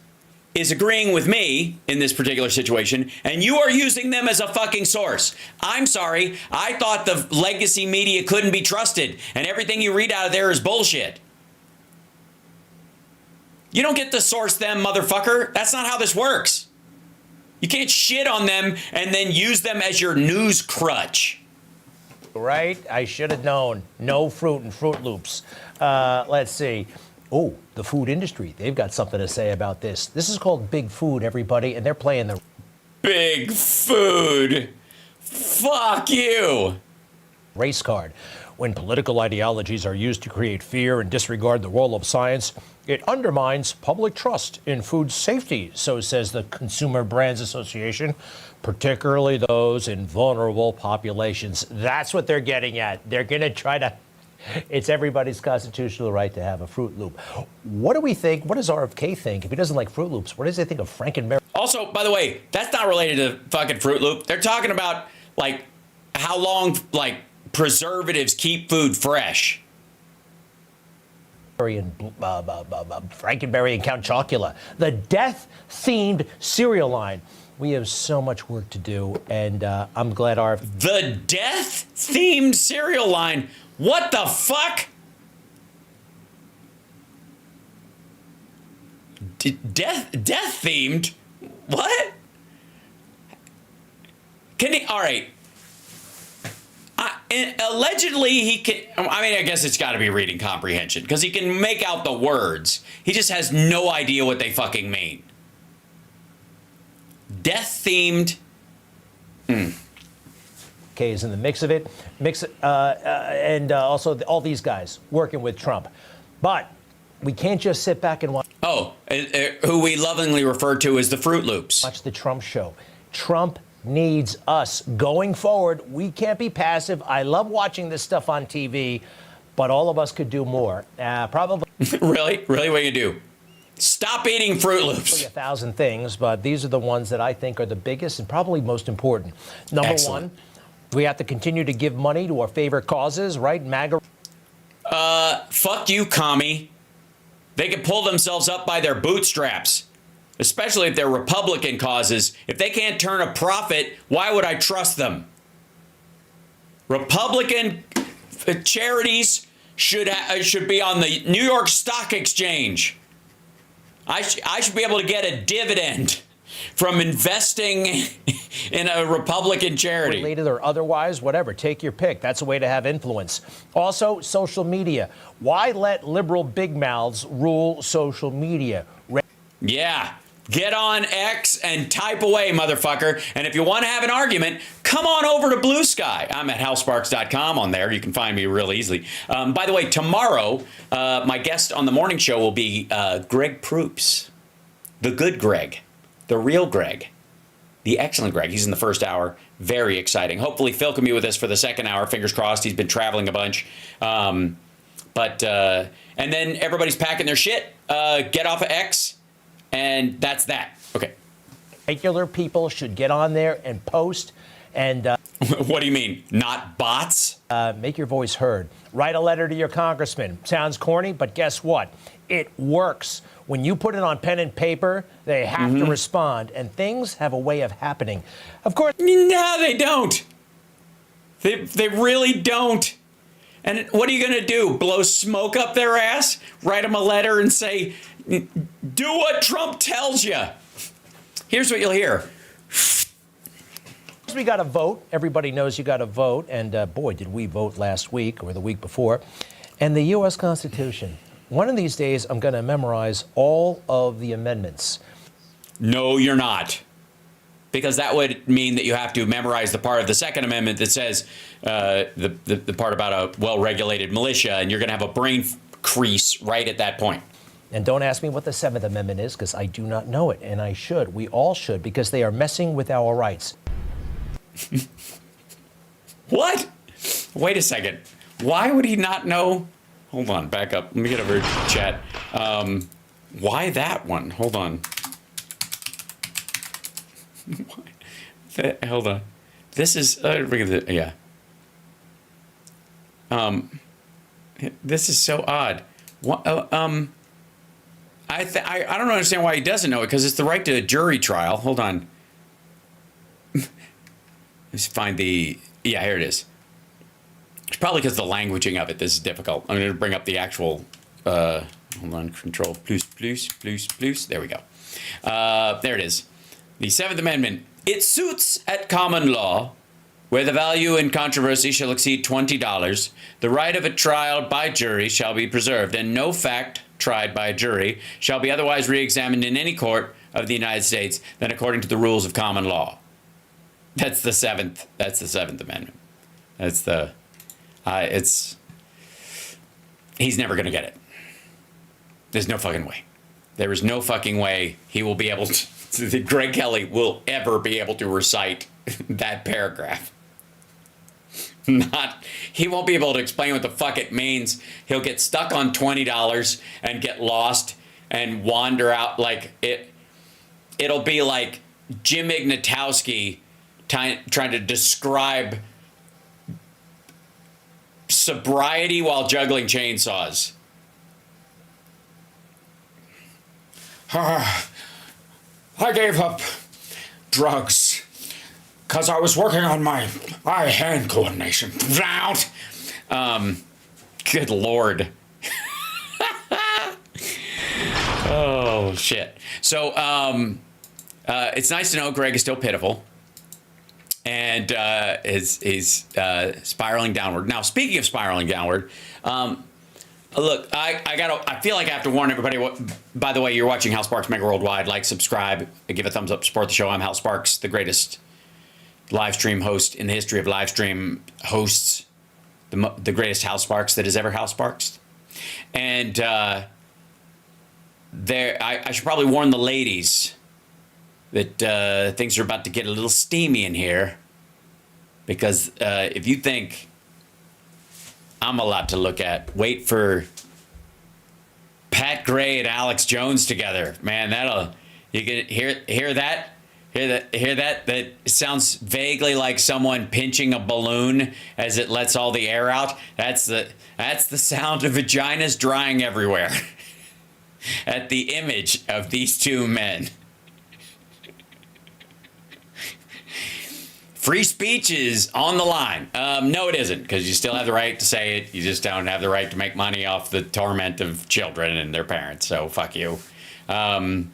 is agreeing with me in this particular situation, and you are using them as a fucking source. I'm sorry. I thought the legacy media couldn't be trusted, and everything you read out of there is bullshit. You don't get to source them, motherfucker. That's not how this works. You can't shit on them and then use them as your news crutch. Right? I should have known. No fruit and Fruit Loops. Let's see. Oh, the food industry. They've got something to say about this. This is called Big Food, everybody, and they're playing the Big Food. Fuck you. Race card. When political ideologies are used to create fear and disregard the role of science, it undermines public trust in food safety, so says the Consumer Brands Association, particularly those in vulnerable populations. That's what they're getting at. They're going to try to... It's everybody's constitutional right to have a Fruit Loop. What do we think? What does RFK think? If he doesn't like Fruit Loops, what does he think of Frankenberry? Also, by the way, that's not related to fucking Fruit Loop. They're talking about, like, how long, like, preservatives keep food fresh. And Frankenberry and Count Chocula, the death-themed cereal line. We have so much work to do, and I'm glad the death-themed cereal line. What the fuck? Death-themed? What? All right. Allegedly, he can... I mean, I guess it's got to be reading comprehension, because he can make out the words. He just has no idea what they fucking mean. Death-themed... Okay, is in the mix of it. And also all these guys working with Trump. But we can't just sit back and watch... Oh, who we lovingly refer to as the Fruit Loops. Watch the Trump show. Trump needs us. Going forward, we can't be passive. I love watching this stuff on TV, but all of us could do more. Probably. Really? Really? What do you do? Stop eating Fruit Loops. 1,000 things, but these are the ones that I think are the biggest and probably most important. Number one, we have to continue to give money to our favorite causes, right? MAGA. Fuck you, commie. They can pull themselves up by their bootstraps, especially if they're Republican causes. If they can't turn a profit, why would I trust them? Republican charities should be on the New York Stock Exchange. I should be able to get a dividend from investing in a Republican charity. Related or otherwise, whatever. Take your pick. That's a way to have influence. Also, social media. Why let liberal big mouths rule social media? Yeah. Get on X and type away, motherfucker. And if you want to have an argument, come on over to Blue Sky. I'm at HalSparks.com on there. You can find me real easily. By the way, tomorrow, my guest on the morning show will be Greg Proops. The good Greg. The real Greg. the excellent Greg. He's in the first hour. Very exciting. Hopefully Phil can be with us for the second hour. Fingers crossed. He's been traveling a bunch. And then everybody's packing their shit. Get off of X. And that's that. Okay. Regular people should get on there and post and... What do you mean? Not bots? Make your voice heard. Write a letter to your congressman. Sounds corny, but guess what? It works. When you put it on pen and paper, they have to respond, and things have a way of happening. Of course... No, they don't. They really don't. And what are you going to do? Blow smoke up their ass? Write them a letter and say, do what Trump tells you. Here's what you'll hear. We got to vote. Everybody knows you got to vote. And boy, did we vote last week or the week before. And the U.S. Constitution. One of these days, I'm going to memorize all of the amendments. No, you're not. Because that would mean that you have to memorize the part of the Second Amendment that says the part about a well-regulated militia, and you're going to have a brain crease right at that point. And don't ask me what the Seventh Amendment is, because I do not know it, and I should. We all should, because they are messing with our rights. What? Wait a second. Why would he not know? Hold on, back up. Let me get over to chat. Why that one? Hold on. Hold on. This is yeah. This is so odd. What, I don't understand why he doesn't know it, because it's the right to a jury trial. Hold on. Let's find the... Yeah, here it is. It's probably because the languaging of it. This is difficult. I'm going to bring up the actual... hold on. Control plus. There we go. There it is. The Seventh Amendment. It suits at common law, where the value in controversy shall exceed $20, the right of a trial by jury shall be preserved, and no fact tried by a jury shall be otherwise re-examined in any court of the United States than according to the rules of common law. That's the Seventh Amendment. That's the, he's never going to get it. There's no fucking way. There is no fucking way he will be able to, Greg Kelly will ever be able to recite that paragraph. He won't be able to explain what the fuck it means. He'll get stuck on $20 and get lost and wander out like it. It'll be like Jim Ignatowski trying to describe sobriety while juggling chainsaws. I gave up drugs because I was working on my eye-hand coordination. Good Lord. Oh, shit. So, it's nice to know Greg is still pitiful. And is spiraling downward. Now, speaking of spiraling downward, look, I feel like I have to warn everybody. By the way, you're watching Hal Sparks Megaworldwide. Like, subscribe, give a thumbs up, support the show. I'm Hal Sparks, the greatest live stream host in the history of live stream hosts. The greatest Hal Sparks that has ever Hal Sparks. And I should probably warn the ladies that things are about to get a little steamy in here, because if you think I'm a lot to look at, wait for Pat Gray and Alex Jones together. Man, you can hear that. That sounds vaguely like someone pinching a balloon as it lets all the air out. That's the sound of vaginas drying everywhere at the image of these two men. Free speech is on the line. No, it isn't, because you still have the right to say it. You just don't have the right to make money off the torment of children and their parents. So fuck you. And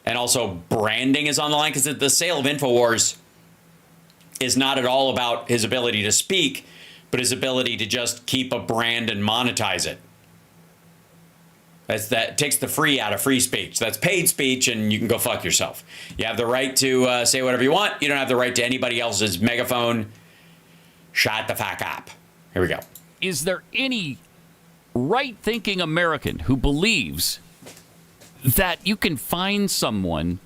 also branding is on the line, because the sale of Infowars is not at all about his ability to speak, but his ability to just keep a brand and monetize it. That takes the free out of free speech. That's paid speech, and you can go fuck yourself. You have the right to say whatever you want. You don't have the right to anybody else's megaphone. Shut the fuck up. Here we go. Is there any right-thinking American who believes that you can find someone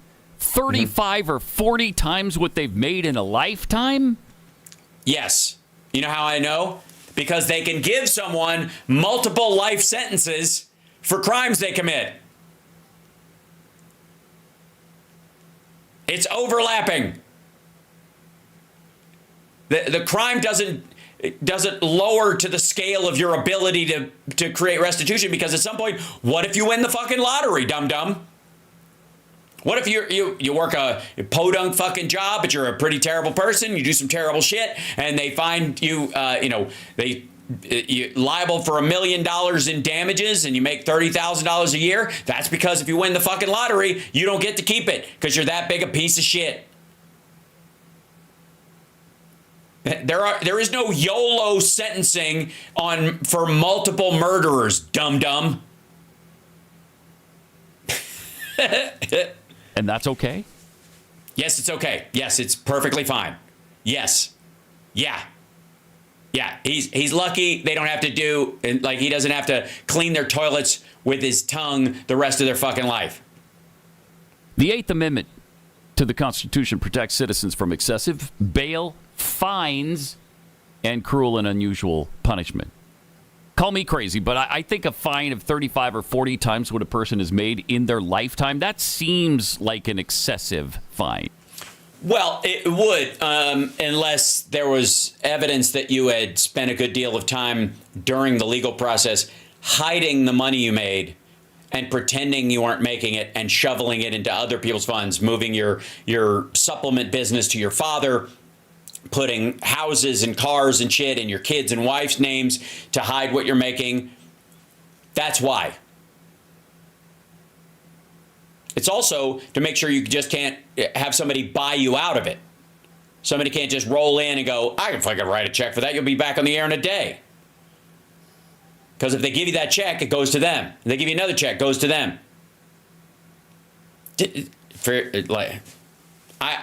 35 or 40 times what they've made in a lifetime? Yes. You know how I know? Because they can give someone multiple life sentences for crimes they commit. It's overlapping. The crime doesn't lower to the scale of your ability to create restitution, because at some point, what if you win the fucking lottery, dum-dum? What if you work a podunk fucking job, but you're a pretty terrible person, you do some terrible shit, and they find you, you're liable for $1 million in damages, and you make $30,000 a year? That's because if you win the fucking lottery, you don't get to keep it, because you're that big a piece of shit. There is no YOLO sentencing for multiple murderers, dum-dum. And that's okay? Yes, it's okay. Yes, it's perfectly fine. Yes. Yeah. Yeah, he's lucky they don't have to do, like, he doesn't have to clean their toilets with his tongue the rest of their fucking life. The Eighth Amendment to the Constitution protects citizens from excessive bail, fines, and cruel and unusual punishment. Call me crazy, but I think a fine of 35 or 40 times what a person has made in their lifetime, that seems like an excessive fine. Well, it would, unless there was evidence that you had spent a good deal of time during the legal process hiding the money you made and pretending you weren't making it and shoveling it into other people's funds, moving your supplement business to your father, putting houses and cars and shit in your kids' and wife's names to hide what you're making. That's why. It's also to make sure you just can't have somebody buy you out of it. Somebody can't just roll in and go, I can fucking write a check for that. You'll be back on the air in a day. Because if they give you that check, it goes to them. If they give you another check, it goes to them.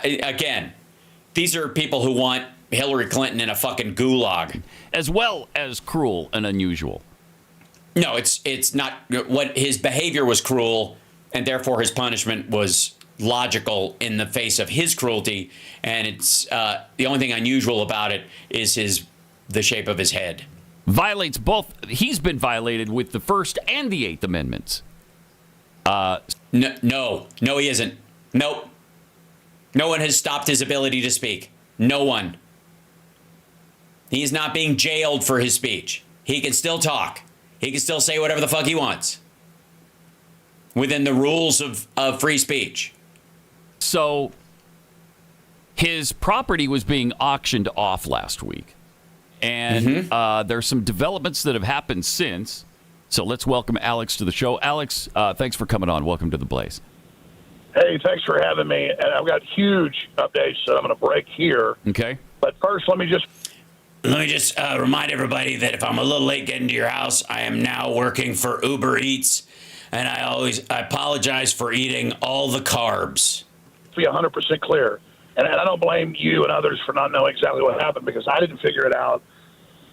Again, these are people who want Hillary Clinton in a fucking gulag. As well as cruel and unusual. No, it's not. What his behavior was cruel, and therefore his punishment was logical in the face of his cruelty. And it's the only thing unusual about it is the shape of his head. Violates both. He's been violated with the First and the Eighth Amendments. No, he isn't. Nope. No one has stopped his ability to speak. No one. He's not being jailed for his speech. He can still talk. He can still say whatever the fuck he wants within the rules of free speech. So his property was being auctioned off last week. And there's some developments that have happened since. So let's welcome Alex to the show. Alex, thanks for coming on. Welcome to The Blaze. Hey, thanks for having me. And I've got huge updates that I'm going to break here. Okay. But first, let me just remind everybody that if I'm a little late getting to your house, I am now working for Uber Eats, and I apologize for eating all the carbs. To be 100% clear, and I don't blame you and others for not knowing exactly what happened, because I didn't figure it out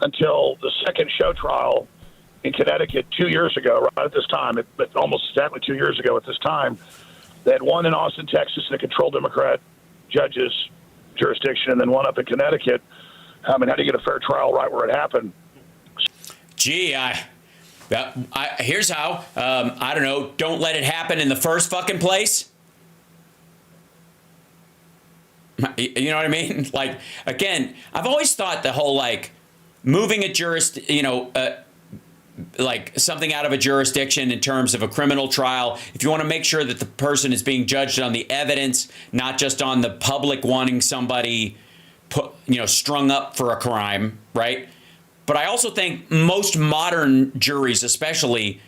until the second show trial in Connecticut 2 years ago, right at this time, but almost exactly 2 years ago at this time. They had one in Austin, Texas, in a controlled Democrat judge's jurisdiction, and then one up in Connecticut. I mean, how do you get a fair trial right where it happened? Gee, here's how. I don't know. Don't let it happen in the first fucking place. You know what I mean? Like, again, I've always thought the whole, like, moving a like something out of a jurisdiction in terms of a criminal trial, if you want to make sure that the person is being judged on the evidence, not just on the public wanting somebody strung up for a crime, right? But I also think most modern juries especially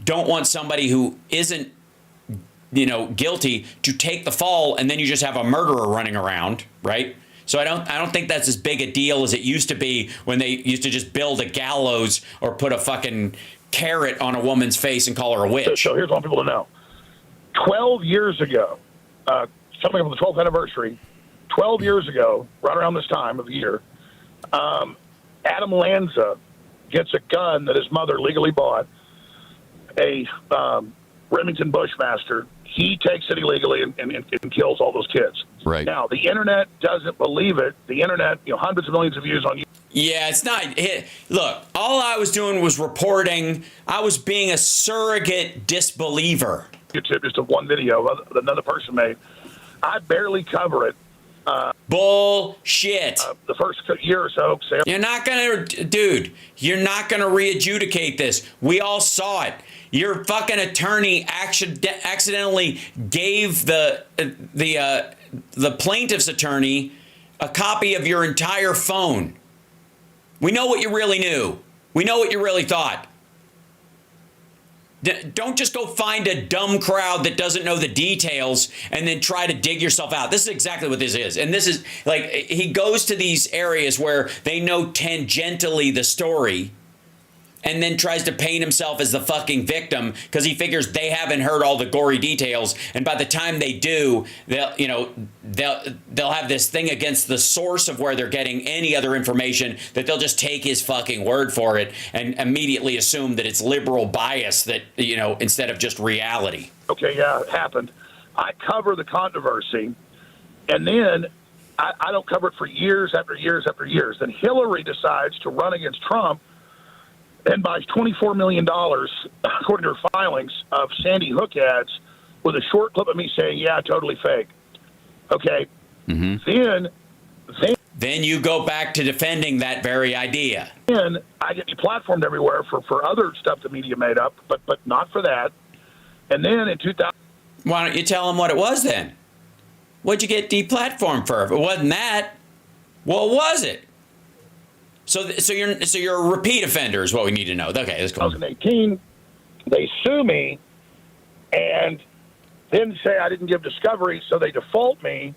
don't want somebody who isn't guilty to take the fall, and then you just have a murderer running around, right? So I don't think that's as big a deal as it used to be when they used to just build a gallows or put a fucking carrot on a woman's face and call her a witch. So here's what I want people to know. 12 years ago, coming up on the 12th anniversary, 12 years ago, right around this time of the year, Adam Lanza gets a gun that his mother legally bought, a Remington Bushmaster he takes it illegally and kills all those kids. Right. Now, the internet doesn't believe it. The internet, hundreds of millions of views on YouTube. Yeah, it's not. Look, all I was doing was reporting. I was being a surrogate disbeliever. YouTube, just a one video that another person made. I barely cover it. Bullshit. The first year or so. You're not going to, dude, you're not going to re-adjudicate this. We all saw it. Your fucking attorney accidentally gave the plaintiff's attorney a copy of your entire phone. We know what you really knew. We know what you really thought. Don't just go find a dumb crowd that doesn't know the details and then try to dig yourself out. This is exactly what this is. And this is like, he goes to these areas where they know tangentially the story and then tries to paint himself as the fucking victim because he figures they haven't heard all the gory details. And by the time they do, they'll have this thing against the source of where they're getting any other information that they'll just take his fucking word for it and immediately assume that it's liberal bias that, instead of just reality. Okay, yeah, it happened. I cover the controversy, and then I don't cover it for years after years after years. Then Hillary decides to run against Trump and buys $24 million, according to her filings, of Sandy Hook ads with a short clip of me saying, yeah, totally fake. Okay. Mm-hmm. Then you go back to defending that very idea. Then I get deplatformed everywhere for other stuff the media made up, but not for that. And then in 2000... Why don't you tell them what it was then? What'd you get deplatformed for? If it wasn't that, what was it? So you're a repeat offender is what we need to know. Okay, let's go. 2018, they sue me and then say I didn't give discovery, so they default me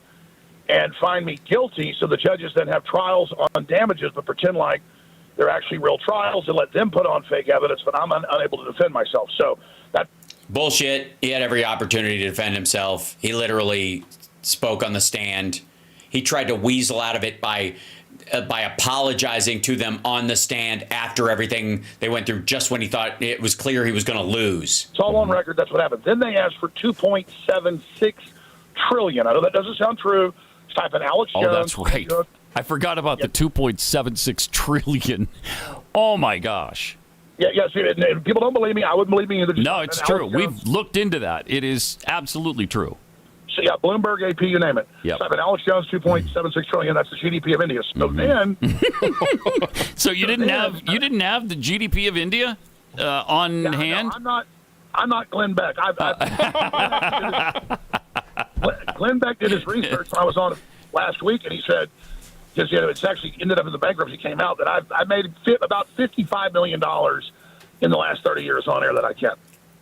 and find me guilty. So the judges then have trials on damages, but pretend like they're actually real trials and let them put on fake evidence, but I'm unable to defend myself. So that bullshit. He had every opportunity to defend himself. He literally spoke on the stand. He tried to weasel out of it by apologizing to them on the stand after everything they went through, just when he thought it was clear he was going to lose. It's all on record. That's what happened. Then they asked for $2.76 trillion. I know that doesn't sound true. Just type in Alex Jones. Oh, that's right. I forgot about the $2.76 trillion. Oh my gosh. Yeah. See, and people don't believe me. I wouldn't believe me either. No, it's true. We've looked into that. It is absolutely true. So yeah, Bloomberg, AP, you name it. Yep. Type in Alex Jones, $2.76 trillion. That's the GDP of India. So then, so you didn't have the GDP of India on hand. No, I'm not Glenn Beck. Glenn Beck did his research when I was on last week, and he said, because it's actually ended up in the bankruptcy came out, that I made about $55 million in the last 30 years on air that I kept.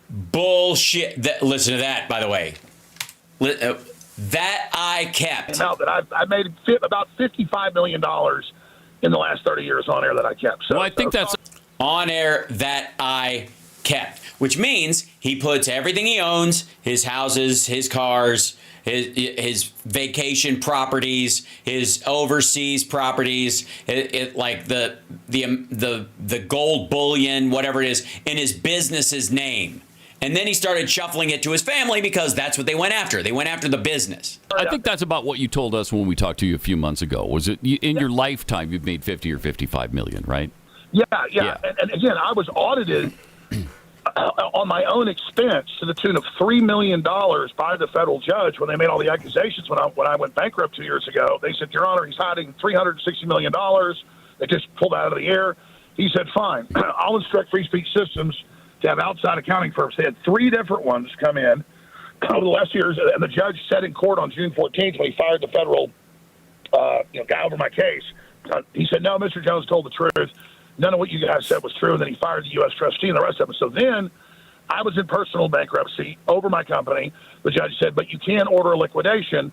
Bullshit. Listen to that, by the way. That I kept. Came out that I made about $55 million in the last 30 years on air that I kept. So, well, I think that's on air that I kept, which means he puts everything he owns, his houses, his cars, his vacation properties, his overseas properties, like the gold bullion, whatever it is, in his business's name. And then he started shuffling it to his family because that's what they went after. They went after the business. I think that's about what you told us when we talked to you a few months ago. Was it in your lifetime you've made 50 or 55 million, right? Yeah. And again, I was audited on my own expense to the tune of $3 million by the federal judge when they made all the accusations when I went bankrupt 2 years ago. They said, Your Honor, he's hiding $360 million. They just pulled out of the air. He said, fine, I'll instruct Free Speech Systems to have outside accounting firms. They had 3 different ones come in over the last years, and the judge said in court on June 14th when he fired the federal guy over my case, he said, no, Mr. Jones told the truth. None of what you guys said was true. And then he fired the U.S. trustee and the rest of them. So then I was in personal bankruptcy over my company. The judge said, but you can order a liquidation.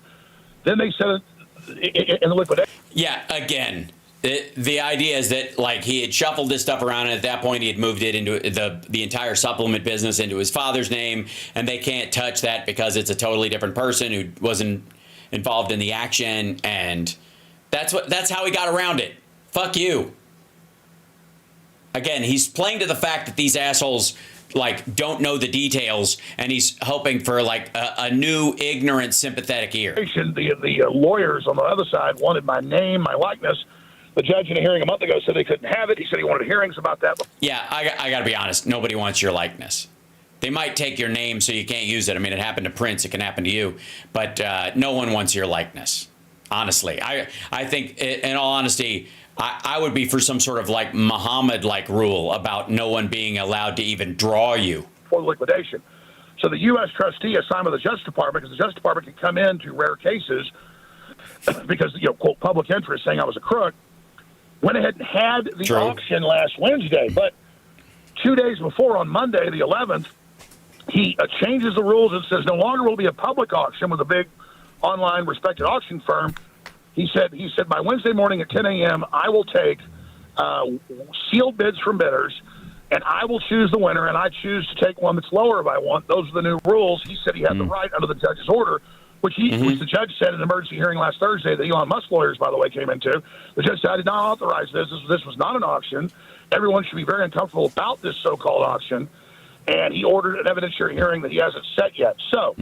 Then they said in the liquidation. Yeah, again. The idea is that, like, he had shuffled this stuff around, and at that point he had moved it into the entire supplement business into his father's name, and they can't touch that because it's a totally different person who wasn't involved in the action, and that's how he got around it. Fuck you. Again, he's playing to the fact that these assholes like don't know the details, and he's hoping for like a new, ignorant, sympathetic ear. The lawyers on the other side wanted my name, my likeness. The judge in a hearing a month ago said they couldn't have it. He said he wanted hearings about that. Yeah, I got to be honest. Nobody wants your likeness. They might take your name so you can't use it. I mean, it happened to Prince. It can happen to you. But no one wants your likeness. Honestly, I think, in all honesty, I would be for some sort of like Muhammad-like rule about no one being allowed to even draw you. For liquidation. So the U.S. trustee assigned by the Justice Department, because the Justice Department can come into rare cases because, quote, public interest, saying I was a crook, went ahead and had the auction last Wednesday. But 2 days before, on Monday, the 11th, he changes the rules and says no longer will be a public auction with a big online respected auction firm. He said by Wednesday morning at 10 a.m., I will take sealed bids from bidders, and I will choose the winner, and I choose to take one that's lower if I want. Those are the new rules. He said he had the right under the judge's order, which the judge said in an emergency hearing last Thursday that Elon Musk lawyers, by the way, came into. The judge said, I did not authorize this. This was not an auction. Everyone should be very uncomfortable about this so-called auction. And he ordered an evidentiary hearing that he hasn't set yet. So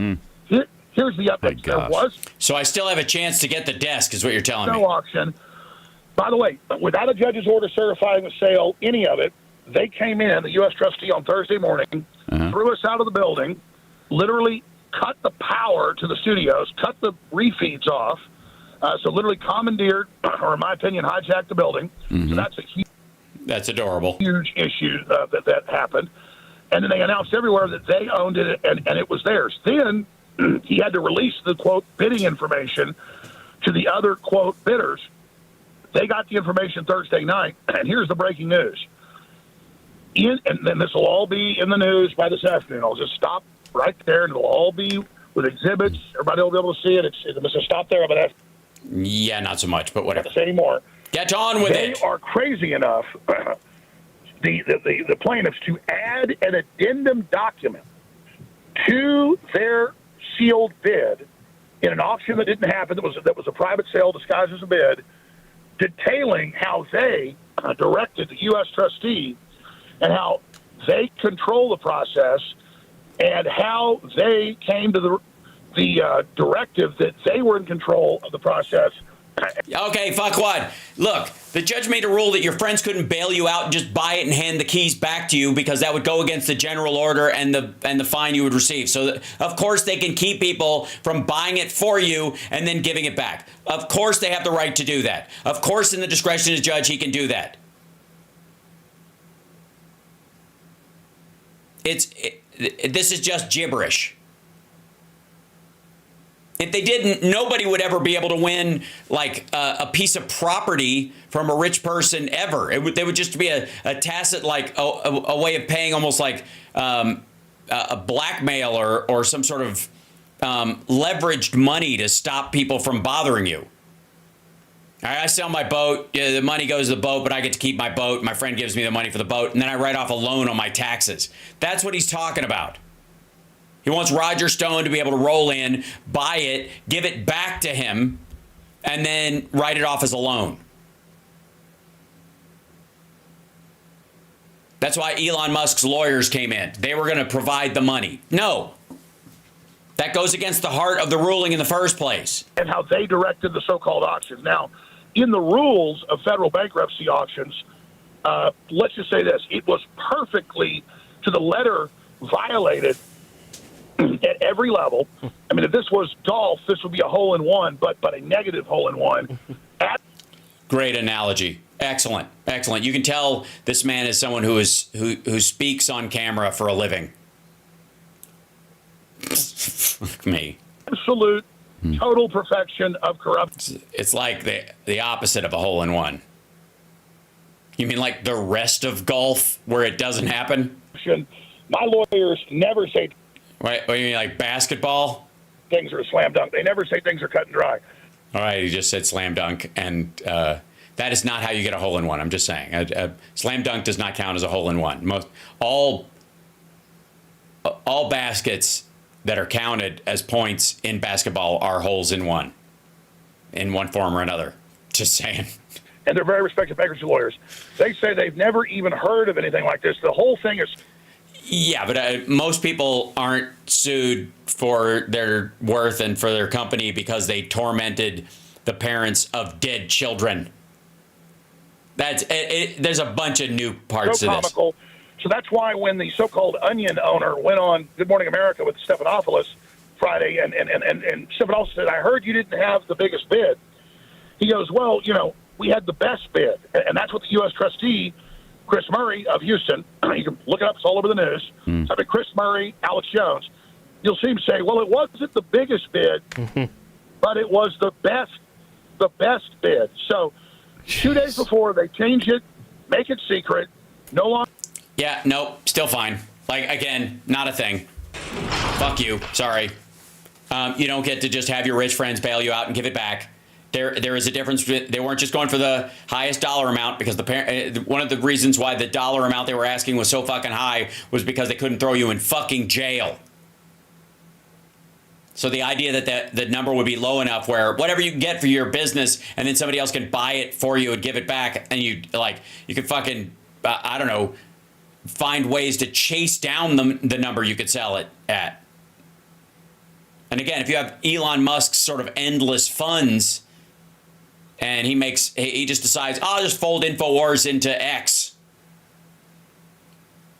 here's the update. There was. So I still have a chance to get the desk, is what you're telling me. No auction. By the way, without a judge's order certifying the sale, any of it, they came in, the U.S. trustee on Thursday morning, threw us out of the building, literally cut the power to the studios, cut the refeeds off, so literally commandeered, or in my opinion, hijacked the building. So that's adorable. Huge issue that happened. And then they announced everywhere that they owned it and it was theirs. Then he had to release the, quote, bidding information to the other, quote, bidders. They got the information Thursday night, and here's the breaking news. And then this will all be in the news by this afternoon. I'll just stop right there, and it'll all be with exhibits. Everybody will be able to see it. I'm going to stop there. But yeah, not so much, but whatever. Say anymore. Get on with it. They are crazy enough, the plaintiffs, to add an addendum document to their sealed bid in an auction that didn't happen. That was a private sale disguised as a bid, detailing how they directed the U.S. trustee and how they control the process and how they came to the directive that they were in control of the process. Okay, fuck what? Look, the judge made a rule that your friends couldn't bail you out and just buy it and hand the keys back to you because that would go against the general order and the fine you would receive. So, of course, they can keep people from buying it for you and then giving it back. Of course, they have the right to do that. Of course, in the discretion of the judge, he can do that. This is just gibberish. If they didn't, nobody would ever be able to win like a piece of property from a rich person ever. They would just be a tacit, like a way of paying, almost like a blackmail or some sort of leveraged money to stop people from bothering you. I sell my boat. Yeah, the money goes to the boat, but I get to keep my boat. My friend gives me the money for the boat, and then I write off a loan on my taxes. That's what he's talking about. He wants Roger Stone to be able to roll in, buy it, give it back to him, and then write it off as a loan. That's why Elon Musk's lawyers came in. They were going to provide the money. No. That goes against the heart of the ruling in the first place. And how they directed the so-called auctions. Now, in the rules of federal bankruptcy auctions, let's just say this. It was perfectly, to the letter, violated at every level. I mean, if this was golf, this would be a hole-in-one, but a negative hole-in-one. Great analogy. Excellent. Excellent. You can tell this man is someone who speaks on camera for a living. Fuck me. Absolute, total perfection of corruption. It's like the opposite of a hole-in-one. You mean like the rest of golf where it doesn't happen? My lawyers never say... Right, what do you mean, like basketball? Things are a slam dunk. They never say things are cut and dry. All right, he just said slam dunk, and that is not how you get a hole-in-one. I'm just saying. A slam dunk does not count as a hole-in-one. All baskets that are counted as points in basketball are holes-in-one, in one form or another. Just saying. And they're very respected bankruptcy lawyers. They say they've never even heard of anything like this. The whole thing is... Yeah, but most people aren't sued for their worth and for their company because they tormented the parents of dead children. That's it. There's a bunch of new parts so to this. comical. So that's why when the so-called Onion owner went on Good Morning America with Stephanopoulos Friday, and Stephanopoulos said, "I heard you didn't have the biggest bid." He goes, "Well, we had the best bid," and that's what the U.S. trustee, Chris Murray of Houston, you can look it up, it's all over the news. I mean, Chris Murray, Alex Jones, you'll see him say, "Well, it wasn't the biggest bid, but it was the best bid." So 2 days before they change it, make it secret, no longer. Yeah, nope, still fine. Like, again, not a thing. Fuck you. Sorry. You don't get to just have your rich friends bail you out and give it back. There is a difference. They weren't just going for the highest dollar amount because one of the reasons why the dollar amount they were asking was so fucking high was because they couldn't throw you in fucking jail. So the idea that the number would be low enough where whatever you get for your business and then somebody else can buy it for you and give it back, and you could fucking, I don't know, find ways to chase down the number you could sell it at. And again, if you have Elon Musk's sort of endless funds and he just decides, I'll just fold Infowars into X.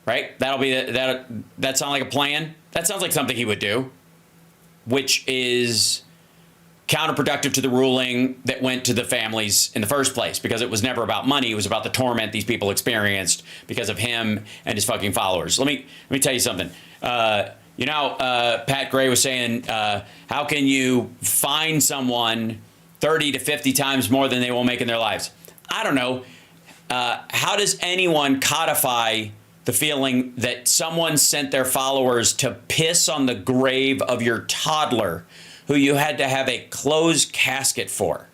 Right? That sound like a plan? That sounds like something he would do, which is counterproductive to the ruling that went to the families in the first place, because it was never about money. It was about the torment these people experienced because of him and his fucking followers. Let me tell you something. Pat Gray was saying, how can you fine someone 30 to 50 times more than they will make in their lives? I don't know. How does anyone codify the feeling that someone sent their followers to piss on the grave of your toddler who you had to have a closed casket for?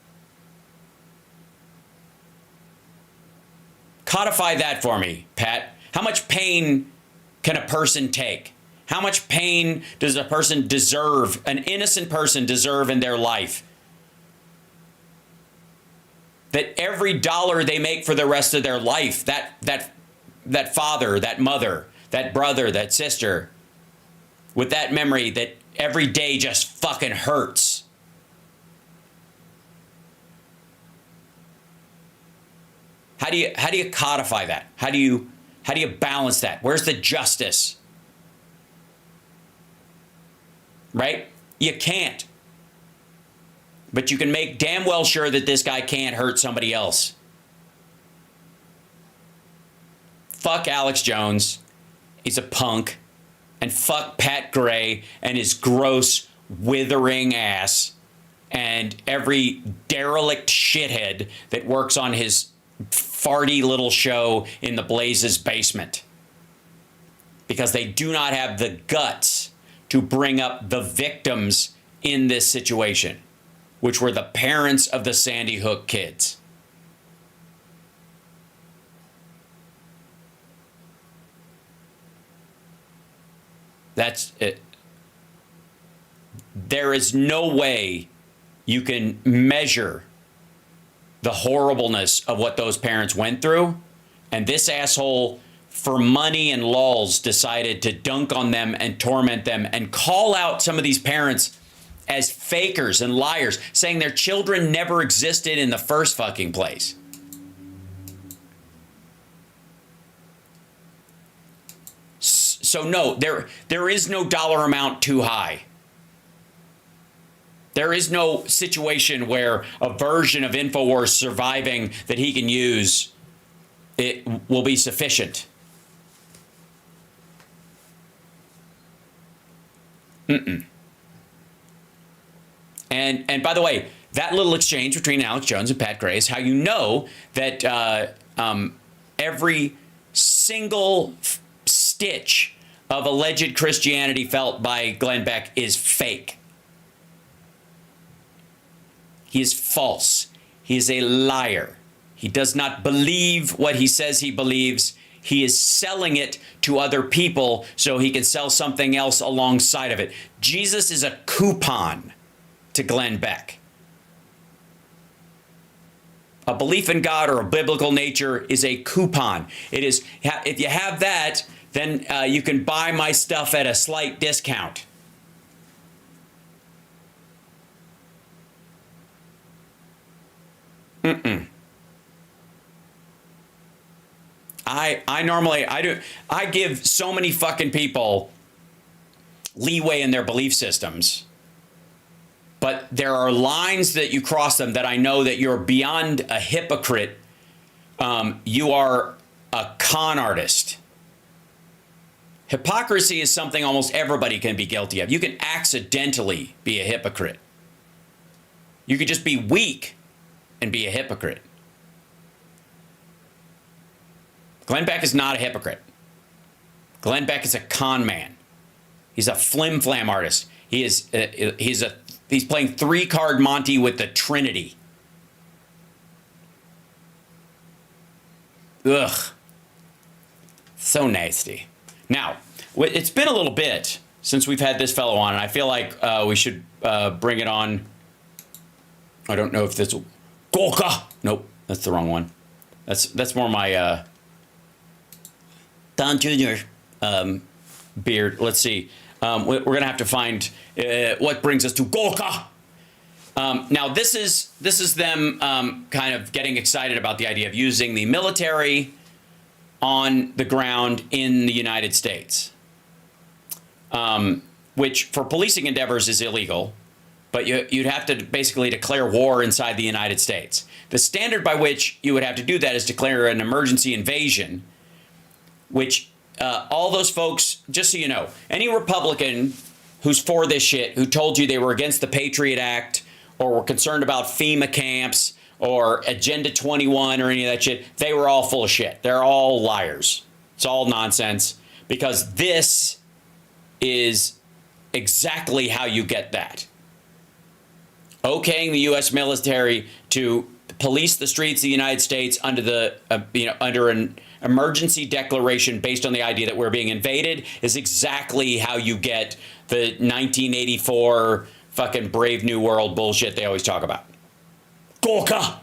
Codify that for me, Pat. How much pain can a person take? How much pain does a person deserve, an innocent person deserve in their life? That every dollar they make for the rest of their life, that father, that mother, that brother, that sister, with that memory that every day just fucking hurts. How do you codify that? How do you balance that? Where's the justice? Right? You can't. But you can make damn well sure that this guy can't hurt somebody else. Fuck Alex Jones. He's a punk. And fuck Pat Gray and his gross, withering ass. And every derelict shithead that works on his farty little show in the Blaze's basement. Because they do not have the guts to bring up the victims in this situation, which were the parents of the Sandy Hook kids. That's it. There is no way you can measure the horribleness of what those parents went through. And this asshole, for money and lulz, decided to dunk on them and torment them and call out some of these parents as fakers and liars, saying their children never existed in the first fucking place. So no, there is no dollar amount too high. There is no situation where a version of Infowars surviving that he can use, it will be sufficient. And by the way, that little exchange between Alex Jones and Pat Gray is how you know that every single stitch of alleged Christianity felt by Glenn Beck is fake. He is false. He is a liar. He does not believe what he says he believes. He is selling it to other people so he can sell something else alongside of it. Jesus is a coupon to Glenn Beck. A belief in God or a biblical nature is a coupon. It is, if you have that, then you can buy my stuff at a slight discount. I give so many fucking people leeway in their belief systems, but there are lines that you cross them that I know that you're beyond a hypocrite. You are a con artist. Hypocrisy is something almost everybody can be guilty of. You can accidentally be a hypocrite. You could just be weak and be a hypocrite. Glenn Beck is not a hypocrite. Glenn Beck is a con man. He's a flim-flam artist. He's playing 3-card Monty with the Trinity. Ugh. So nasty. Now, it's been a little bit since we've had this fellow on, and I feel like we should bring it on. I don't know if this will... Golka! Nope, that's the wrong one. That's more my Don Jr. Beard. Let's see. We're going to have to find what brings us to Golka. Now, this is them kind of getting excited about the idea of using the military on the ground in the United States, which for policing endeavors is illegal, but you'd have to basically declare war inside the United States. The standard by which you would have to do that is declare an emergency invasion, which all those folks, just so you know, any Republican who's for this shit, who told you they were against the Patriot Act or were concerned about FEMA camps or Agenda 21 or any of that shit, they were all full of shit. They're all liars. It's all nonsense, because this is exactly how you get that. Okaying the U.S. military to police the streets of the United States under the under an emergency declaration based on the idea that we're being invaded is exactly how you get the 1984 fucking Brave New World bullshit they always talk about. Gorka.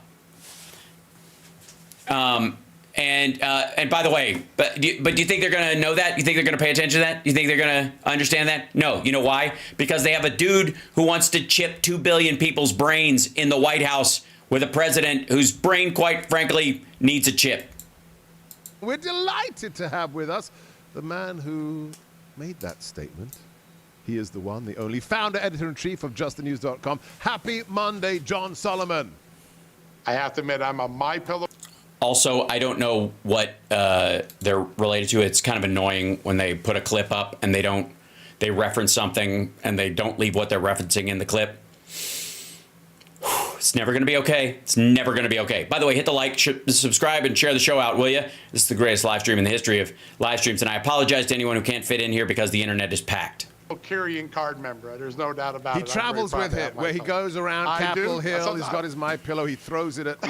And by the way, but do you think they're going to know that? You think they're going to pay attention to that? You think they're going to understand that? No. You know why? Because they have a dude who wants to chip 2 billion people's brains in the White House with a president whose brain, quite frankly, needs a chip. We're delighted to have with us the man who made that statement. He is the one, the only founder, editor-in-chief of JustTheNews.com. Happy Monday, John Solomon. I have to admit, I'm a MyPillow. Also, I don't know what they're related to. It's kind of annoying when they put a clip up and they reference something and they don't leave what they're referencing in the clip. It's never going to be okay. It's never going to be okay. By the way, hit the like, subscribe, and share the show out, will you? This is the greatest live stream in the history of live streams, and I apologize to anyone who can't fit in here because the internet is packed. Carrying card member. There's no doubt about it. He travels with it where he goes around Capitol Hill. He's got his MyPillow. He throws it at,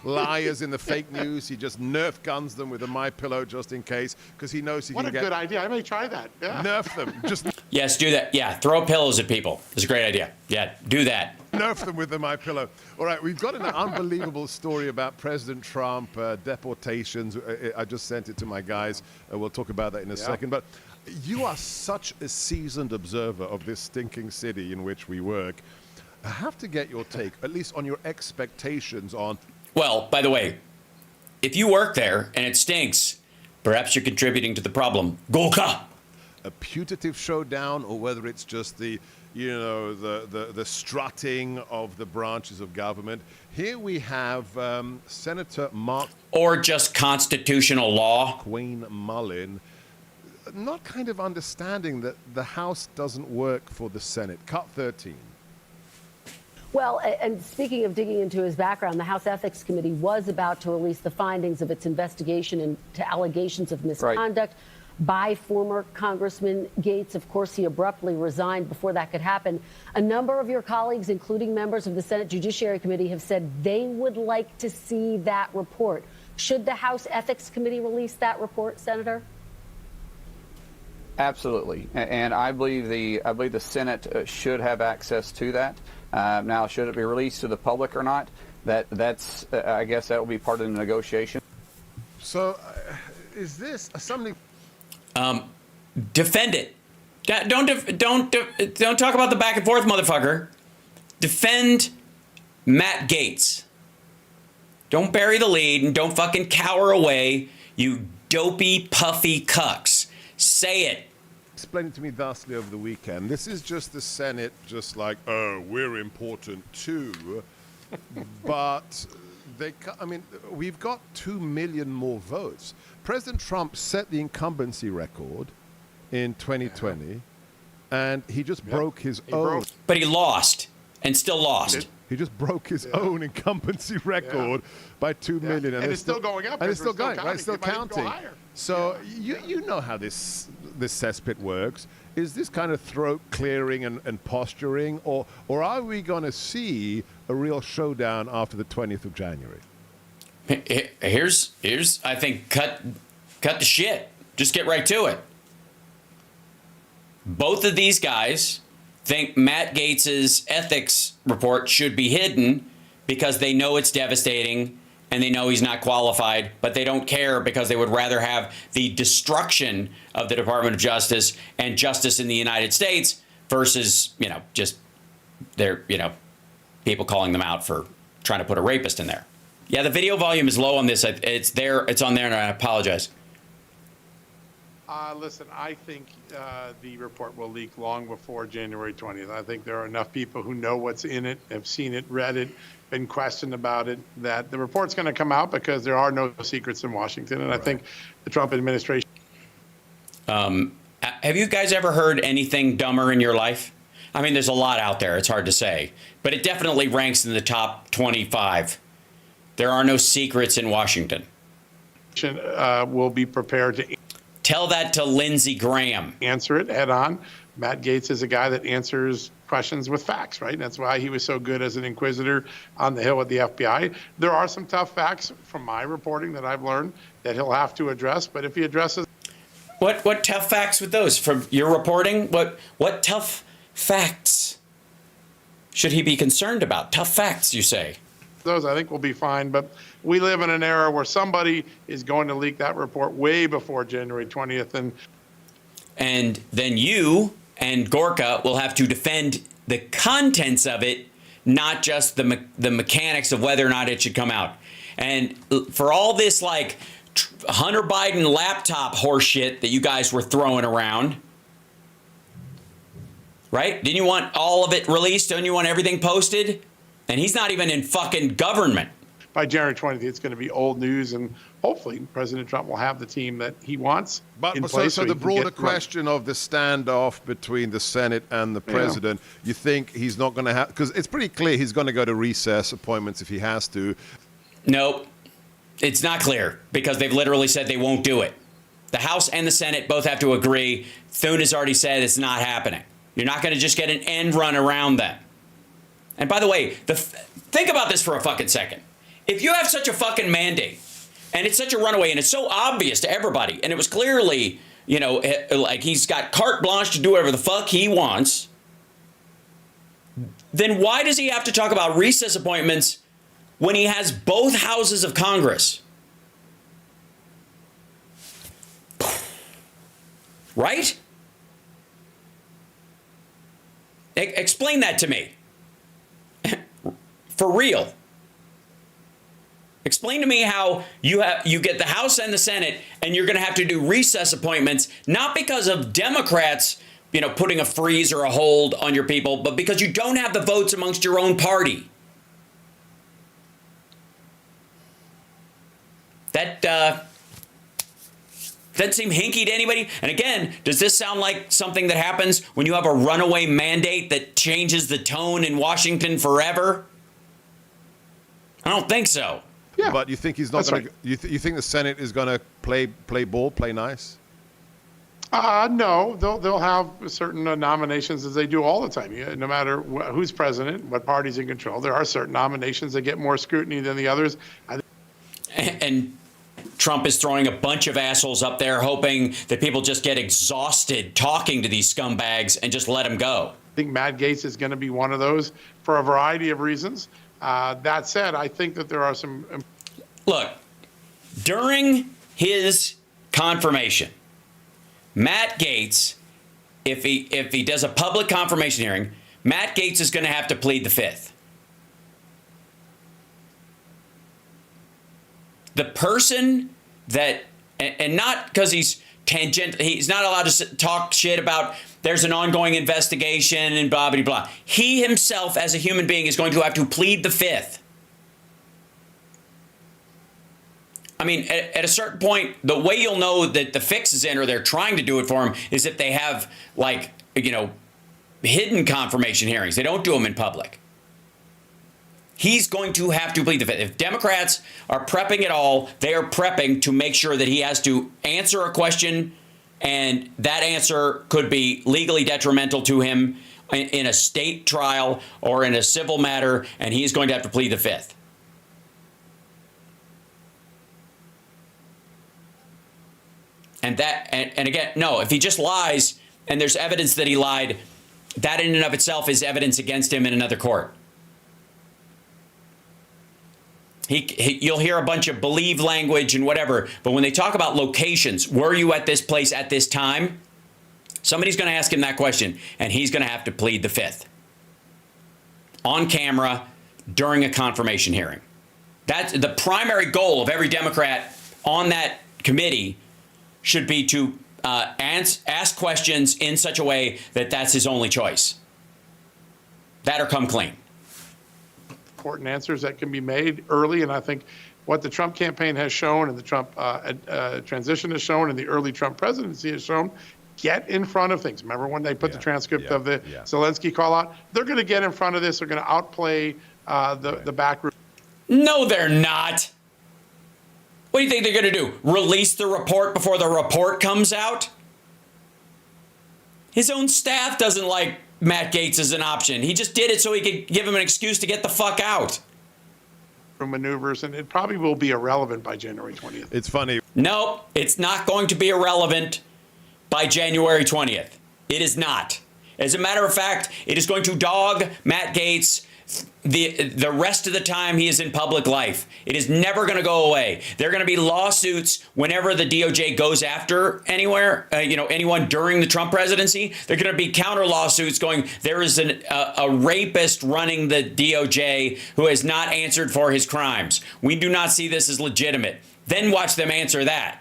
liars in the fake news. He just Nerf guns them with a MyPillow just in case, because he knows he can get... What a good idea. I may try that. Yeah. Nerf them. Just... Yes, do that. Yeah, throw pillows at people. It's a great idea. Yeah, do that. Nerf them with the MyPillow. All right, we've got an unbelievable story about President Trump, deportations. I just sent it to my guys. We'll talk about that in a second. But you are such a seasoned observer of this stinking city in which we work. I have to get your take, at least on your expectations on... Well, by the way, if you work there and it stinks, perhaps you're contributing to the problem. Golka! A putative showdown, or whether it's just the strutting of the branches of government. Here we have Senator Mark... Or just constitutional law. Queen Mullen, not kind of understanding that the House doesn't work for the Senate. Cut 13. Well, and speaking of digging into his background, the House Ethics Committee was about to release the findings of its investigation into allegations of misconduct by former Congressman Gates. Of course, he abruptly resigned before that could happen. A number of your colleagues, including members of the Senate Judiciary Committee, have said they would like to see that report. Should the House Ethics Committee release that report, Senator? Absolutely, and I believe the Senate should have access to that. Now, should it be released to the public or not? That's I guess that will be part of the negotiation. So, is this something? Defend it. Don't talk about the back and forth, motherfucker. Defend Matt Gaetz. Don't bury the lead and don't fucking cower away, you dopey, puffy cucks. Say it. Explain it to me thusly over the weekend. This is just the Senate, just like, oh, we're important too. But we've got 2 million more votes. President Trump set the incumbency record in 2020, and he just broke his own. But he lost, and still lost. He just broke his own incumbency record by 2 million. And it's still going up. And it's still going, right? It's still It might even go counting. higher. So you know how this cesspit works. Is this kind of throat clearing and posturing, or are we going to see a real showdown after the 20th of January? Here's I think cut the shit. Just get right to it. Both of these guys think Matt Gaetz's ethics report should be hidden because they know it's devastating and they know he's not qualified, but they don't care because they would rather have the destruction of the Department of Justice and justice in the United States versus, just their, people calling them out for trying to put a rapist in there. Yeah, the video volume is low on this. It's on there, and I apologize. Listen, I think the report will leak long before January 20th. I think there are enough people who know what's in it, have seen it, read it, been questioned about it, that the report's going to come out because there are no secrets in Washington. And I think the Trump administration. Have you guys ever heard anything dumber in your life? I mean, there's a lot out there. It's hard to say. But it definitely ranks in the top 25. There are no secrets in Washington. Will be prepared to tell that to Lindsey Graham. Answer it head on. Matt Gaetz is a guy that answers questions with facts, right? That's why he was so good as an inquisitor on the Hill with the FBI. There are some tough facts from my reporting that I've learned that he'll have to address, but if he addresses... What tough facts with those from your reporting? What tough facts should he be concerned about? Tough facts, you say? Those I think will be fine, but we live in an era where somebody is going to leak that report way before January 20th. And then you and Gorka will have to defend the contents of it, not just the mechanics of whether or not it should come out. And for all this like Hunter Biden laptop horseshit that you guys were throwing around, right? Didn't you want all of it released? Don't you want everything posted? And he's not even in fucking government. By January 20th, it's going to be old news, and hopefully President Trump will have the team that he wants in place. So the broader question of the standoff between the Senate and the president, you think he's not going to have, because it's pretty clear he's going to go to recess appointments if he has to. Nope. It's not clear because they've literally said they won't do it. The House and the Senate both have to agree. Thune has already said it's not happening. You're not going to just get an end run around them. And by the way, think about this for a fucking second. If you have such a fucking mandate and it's such a runaway and it's so obvious to everybody and it was clearly, like he's got carte blanche to do whatever the fuck he wants, then why does he have to talk about recess appointments when he has both houses of Congress? Right? Explain that to me. For real. Explain to me how you get the House and the Senate and you're going to have to do recess appointments, not because of Democrats, putting a freeze or a hold on your people, but because you don't have the votes amongst your own party. That doesn't seem hinky to anybody. And again, does this sound like something that happens when you have a runaway mandate that changes the tone in Washington forever? I don't think so. Yeah, but you think he's not going to? You think the Senate is going to play ball, play nice? No, they'll have certain nominations as they do all the time. No matter who's president, what party's in control, there are certain nominations that get more scrutiny than the others. And Trump is throwing a bunch of assholes up there, hoping that people just get exhausted talking to these scumbags and just let them go. I think Matt Gaetz is going to be one of those for a variety of reasons. That said, I think that there are some... Look, during his confirmation, Matt Gaetz, if he does a public confirmation hearing, Matt Gaetz is going to have to plead the fifth. The person that, and not because he's tangent, he's not allowed to talk shit about there's an ongoing investigation and blah, blah, blah. He himself as a human being is going to have to plead the fifth. I mean, at a certain point, the way you'll know that the fix is in or they're trying to do it for him is if they have, like, you know, hidden confirmation hearings. They don't do them in public. He's going to have to plead the fifth. If Democrats are prepping at all, they are prepping to make sure that he has to answer a question, and that answer could be legally detrimental to him in a state trial or in a civil matter, and he's going to have to plead the fifth. And that, and again, no, if he just lies and there's evidence that he lied, that in and of itself is evidence against him in another court. You'll hear a bunch of believe language and whatever, but when they talk about locations, were you at this place at this time? Somebody's going to ask him that question, and he's going to have to plead the fifth on camera during a confirmation hearing. That's the primary goal of every Democrat on that committee. Should be to ask questions in such a way that that's his only choice. That or come clean. Important answers that can be made early, and I think what the Trump campaign has shown and the Trump transition has shown and the early Trump presidency has shown, get in front of things. Remember when they put the transcript of the Zelensky call out? They're going to get in front of this. They're going to outplay the back room. No, they're not. What do you think they're going to do? Release the report before the report comes out? His own staff doesn't like Matt Gaetz as an option. He just did it so he could give him an excuse to get the fuck out. Maneuvers, and it probably will be irrelevant by January 20th. It's funny. No, it's not going to be irrelevant by January 20th. It is not. As a matter of fact, it is going to dog Matt Gaetz the rest of the time he is in public life. It is never going to go away. There are going to be lawsuits whenever the DOJ goes after anyone during the Trump presidency. There are going to be counter lawsuits going, there is a rapist running the DOJ who has not answered for his crimes. We do not see this as legitimate. Then watch them answer that.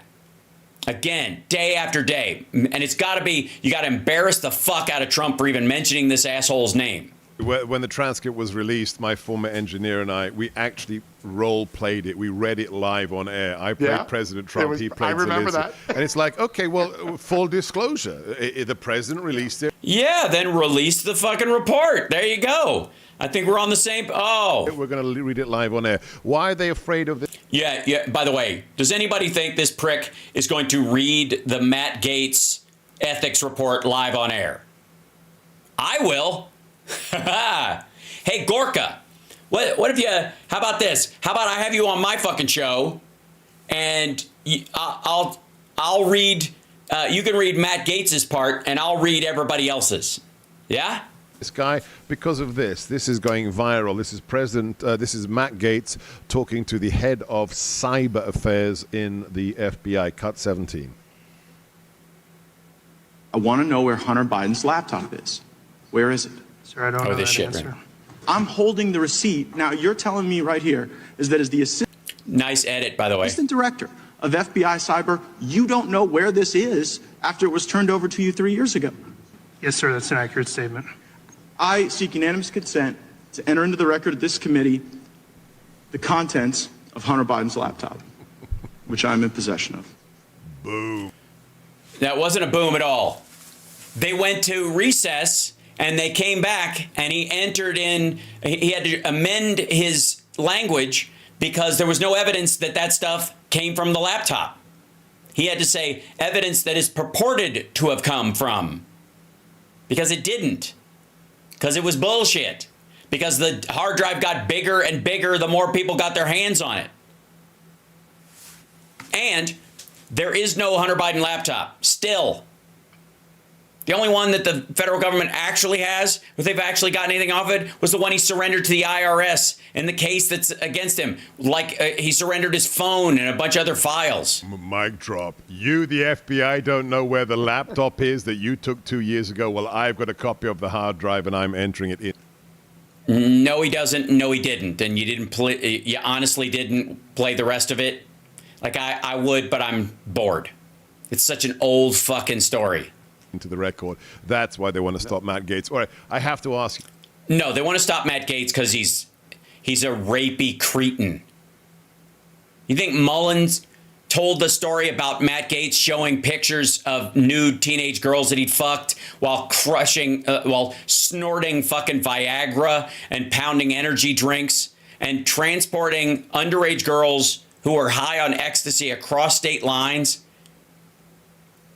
Again, day after day. And it's got to be, you got to embarrass the fuck out of Trump for even mentioning this asshole's name. When the transcript was released, my former engineer and I, we actually role-played it. We read it live on air. I played President Trump. He played Zelensky. I remember that. And it's like, okay, well, full disclosure. The president released it. Yeah, then release the fucking report. There you go. I think we're on the same... Oh. We're going to read it live on air. Why are they afraid of this? Yeah. By the way, does anybody think this prick is going to read the Matt Gaetz ethics report live on air? I will. Hey, Gorka, what if you, how about this? How about I have you on my fucking show and I'll read, you can read Matt Gaetz's part and I'll read everybody else's. Yeah? This guy, because of this is going viral. This is Matt Gaetz talking to the head of cyber affairs in the FBI, Cut 17. I want to know where Hunter Biden's laptop is. Where is it? Sir, I don't know that answer. I'm holding the receipt. Now, you're telling me right here is that as the assistant... Nice edit, by the way. Assistant director of FBI Cyber, you don't know where this is after it was turned over to you 3 years ago. Yes, sir, that's an accurate statement. I seek unanimous consent to enter into the record of this committee the contents of Hunter Biden's laptop, which I'm in possession of. Boom. That wasn't a boom at all. They went to recess... And they came back and he entered in, he had to amend his language because there was no evidence that stuff came from the laptop. He had to say evidence that is purported to have come from, because it didn't, because it was bullshit, because the hard drive got bigger and bigger the more people got their hands on it. And there is no Hunter Biden laptop still. The only one that the federal government actually has, if they've actually gotten anything off it, was the one he surrendered to the IRS in the case that's against him. Like he surrendered his phone and a bunch of other files. Mic drop. You, the FBI, don't know where the laptop is that you took 2 years ago. Well, I've got a copy of the hard drive and I'm entering it in. No, he doesn't. No, he didn't. And you didn't play. You honestly didn't play the rest of it. Like I would, but I'm bored. It's such an old fucking story. Into the record. That's why they want to stop Matt Gaetz. All right, I have to ask you. No, they want to stop Matt Gaetz because he's a rapey cretin. You think Mullins told the story about Matt Gaetz showing pictures of nude teenage girls that he'd fucked while while snorting fucking Viagra and pounding energy drinks and transporting underage girls who are high on ecstasy across state lines?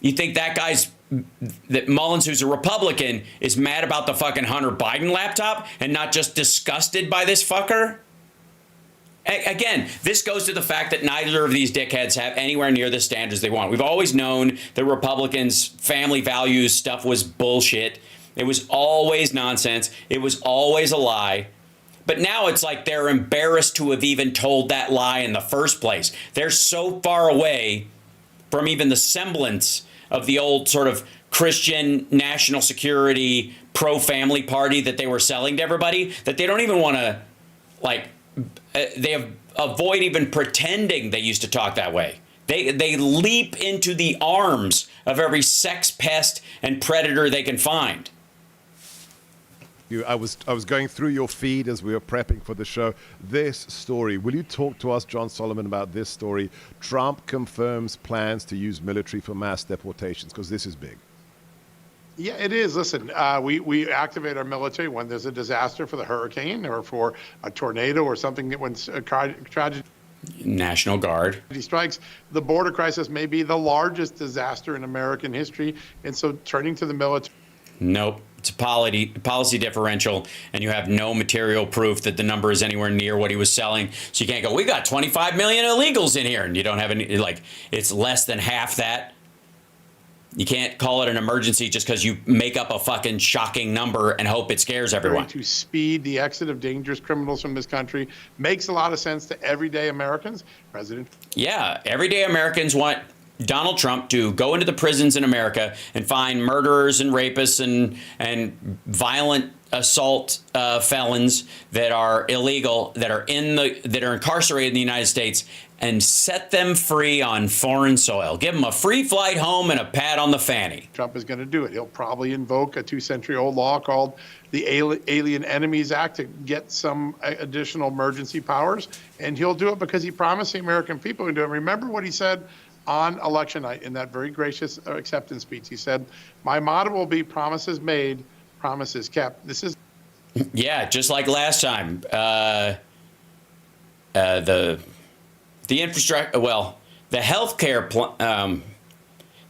You think that Mullins, who's a Republican, is mad about the fucking Hunter Biden laptop and not just disgusted by this fucker? Again, this goes to the fact that neither of these dickheads have anywhere near the standards they want. We've always known that Republicans' family values stuff was bullshit. It was always nonsense. It was always a lie. But now it's like they're embarrassed to have even told that lie in the first place. They're so far away from even the semblance of the old sort of Christian national security pro-family party that they were selling to everybody that they don't even want to, like, avoid even pretending they used to talk that way. They leap into the arms of every sex pest and predator they can find. I was going through your feed as we were prepping for the show. This story, will you talk to us, John Solomon, about this story? Trump confirms plans to use military for mass deportations, because this is big. Yeah, it is. Listen, we activate our military when there's a disaster for the hurricane or for a tornado or something that when a tragedy National Guard strikes. The border crisis may be the largest disaster in American history, and so turning to the military. Nope. It's a policy differential, and you have no material proof that the number is anywhere near what he was selling. So you can't go, we got 25 million illegals in here, and you don't have any, like, it's less than half that. You can't call it an emergency just because you make up a fucking shocking number and hope it scares everyone. To speed the exit of dangerous criminals from this country makes a lot of sense to everyday Americans. Yeah, everyday Americans want Donald Trump to go into the prisons in America and find murderers and rapists and violent assault felons that are illegal, that are incarcerated in the United States, and set them free on foreign soil. Give them a free flight home and a pat on the fanny. Trump is going to do it. He'll probably invoke a 2-century-old law called the Alien Enemies Act to get some additional emergency powers, and he'll do it because he promised the American people to do it. Remember what he said on election night in that very gracious acceptance speech. He said, my motto will be promises made, promises kept. This is. Yeah, just like last time. The infrastructure, well, the healthcare,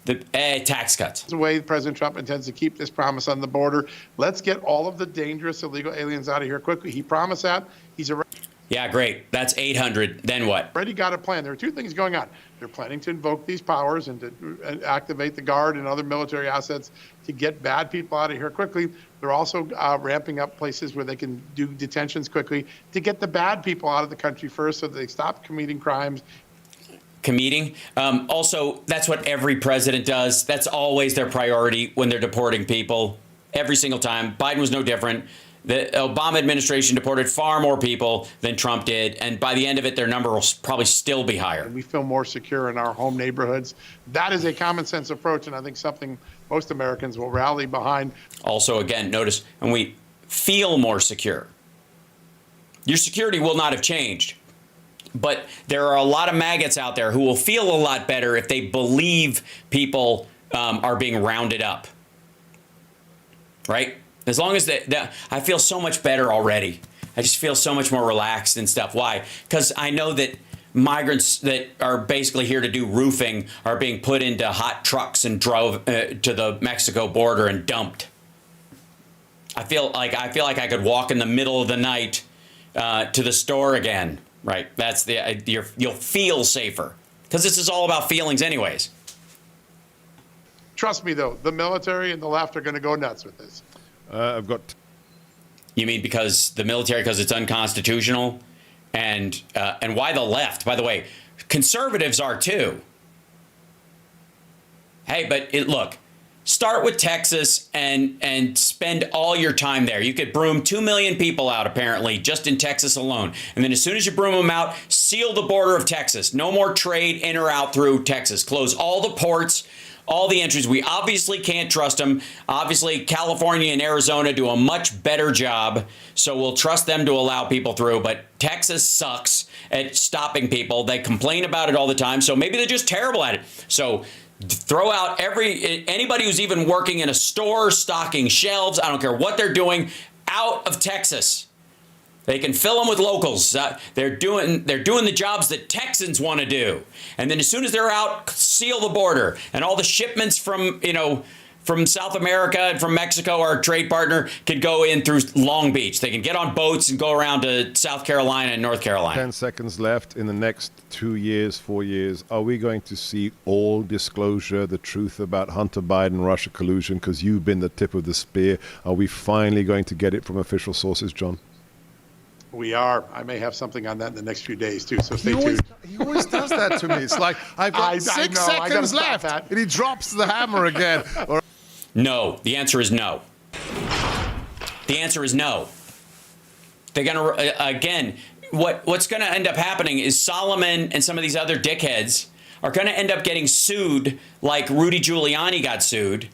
the tax cuts. The way President Trump intends to keep this promise on the border. Let's get all of the dangerous illegal aliens out of here quickly. He promised that. He's already. Yeah, great. That's 800. Then what? Already got a plan. There are two things going on. They're planning to invoke these powers and to activate the Guard and other military assets to get bad people out of here quickly. They're also ramping up places where they can do detentions quickly to get the bad people out of the country first so that they stop committing crimes. Also, that's what every president does. That's always their priority when they're deporting people. Every single time. Biden was no different. The Obama administration deported far more people than Trump did, and by the end of it, their number will probably still be higher. We feel more secure in our home neighborhoods. That is a common sense approach, and I think something most Americans will rally behind. Also, again, notice, when we feel more secure, your security will not have changed. But there are a lot of maggots out there who will feel a lot better if they believe people are being rounded up. Right? As long as I feel so much better already. I just feel so much more relaxed and stuff. Why? Because I know that migrants that are basically here to do roofing are being put into hot trucks and drove to the Mexico border and dumped. I feel like I could walk in the middle of the night to the store again. Right? That's you'll feel safer because this is all about feelings, anyways. Trust me, though, the military and the left are going to go nuts with this. I've got. You mean because the military, because it's unconstitutional, and why the left? By the way, conservatives are too. Hey, but look, start with Texas and spend all your time there. You could broom 2 million people out, apparently, just in Texas alone. And then as soon as you broom them out, seal the border of Texas. No more trade in or out through Texas. Close all the ports, all the entries. We obviously can't trust them. Obviously, California and Arizona do a much better job, so we'll trust them to allow people through. But Texas sucks at stopping people. They complain about it all the time, so maybe they're just terrible at it. So throw out anybody who's even working in a store, stocking shelves, I don't care what they're doing, out of Texas. They can fill them with locals. They're doing the jobs that Texans want to do. And then as soon as they're out, seal the border. And all the shipments from South America and from Mexico, our trade partner, could go in through Long Beach. They can get on boats and go around to South Carolina and North Carolina. 10 seconds left. In the next 2 years, 4 years, are we going to see all disclosure, the truth about Hunter Biden, Russia collusion? Because you've been the tip of the spear. Are we finally going to get it from official sources, John? We are. I may have something on that in the next few days, too, so stay tuned. He always does that to me. It's like, I've got 6 seconds left, and he drops the hammer again. No. The answer is no. The answer is no. They're going to, again, what's going to end up happening is Solomon and some of these other dickheads are going to end up getting sued like Rudy Giuliani got sued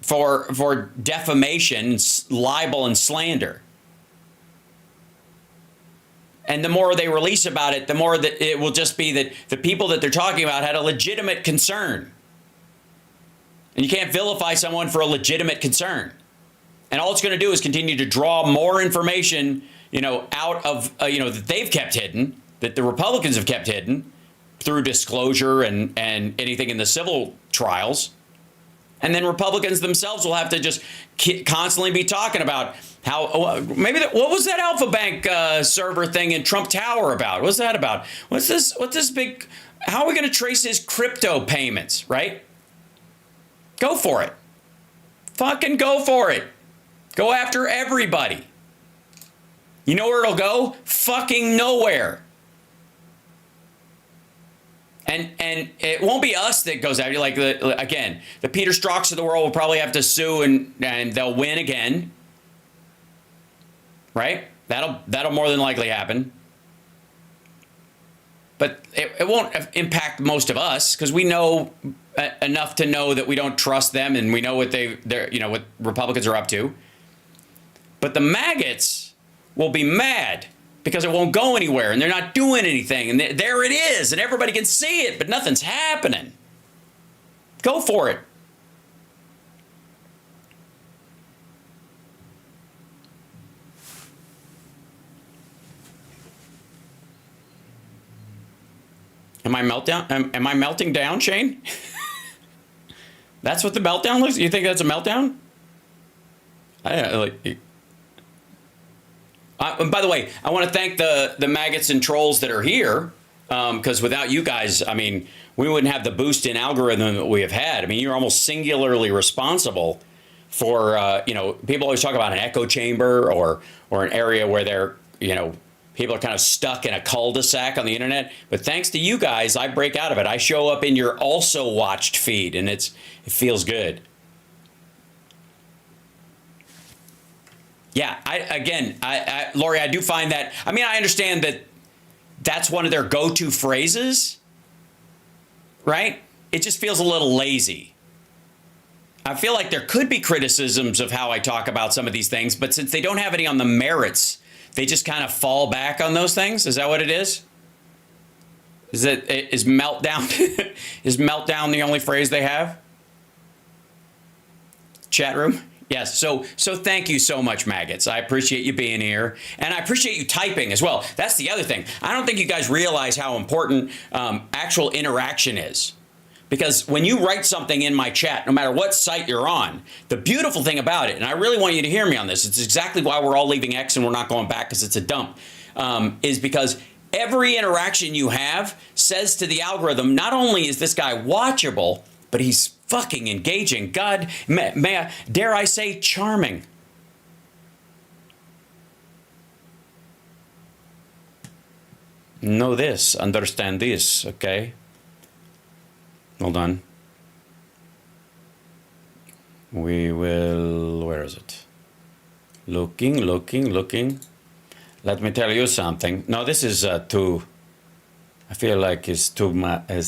for defamation, libel, and slander. And the more they release about it, the more that it will just be that the people that they're talking about had a legitimate concern. And you can't vilify someone for a legitimate concern. And all it's going to do is continue to draw more information, out of, that they've kept hidden, that the Republicans have kept hidden through disclosure and anything in the civil trials. And then Republicans themselves will have to just constantly be talking about how what was that Alpha Bank server thing in Trump Tower about? What's that about? What's this big? How are we going to trace his crypto payments? Right? Go for it. Fucking go for it. Go after everybody. You know where it'll go? Fucking nowhere. And it won't be us that goes after you. Like the Peter Strzok's of the world will probably have to sue and they'll win again. Right? That'll more than likely happen. But it won't impact most of us because we know enough to know that we don't trust them and we know what what Republicans are up to. But the maggots will be mad because it won't go anywhere and they're not doing anything. And there it is and everybody can see it, but nothing's happening. Go for it. Am I melting down, Shane? That's what the meltdown looks like? You think that's a meltdown? By the way, I want to thank the maggots and trolls that are here, because without you guys, we wouldn't have the boost in algorithm that we have had. You're almost singularly responsible for, people always talk about an echo chamber or an area where they're, people are kind of stuck in a cul-de-sac on the internet. But thanks to you guys, I break out of it. I show up in your also watched feed, and it feels good. Yeah, Lori, I do find that. I understand that that's one of their go-to phrases, right? It just feels a little lazy. I feel like there could be criticisms of how I talk about some of these things, but since they don't have any on the merits, they just kind of fall back on those things. Is that what it is? Is meltdown is meltdown the only phrase they have? Chat room? Yes. So thank you so much, maggots. I appreciate you being here, and I appreciate you typing as well. That's the other thing. I don't think you guys realize how important actual interaction is. Because when you write something in my chat, no matter what site you're on, the beautiful thing about it, and I really want you to hear me on this, it's exactly why we're all leaving X and we're not going back because it's a dump, is because every interaction you have says to the algorithm, not only is this guy watchable, but he's fucking engaging. God, may I, dare I say, charming. Know this, understand this, okay? Hold on. We will, where is it? Looking. Let me tell you something. No, this is too, I feel like it's too much, I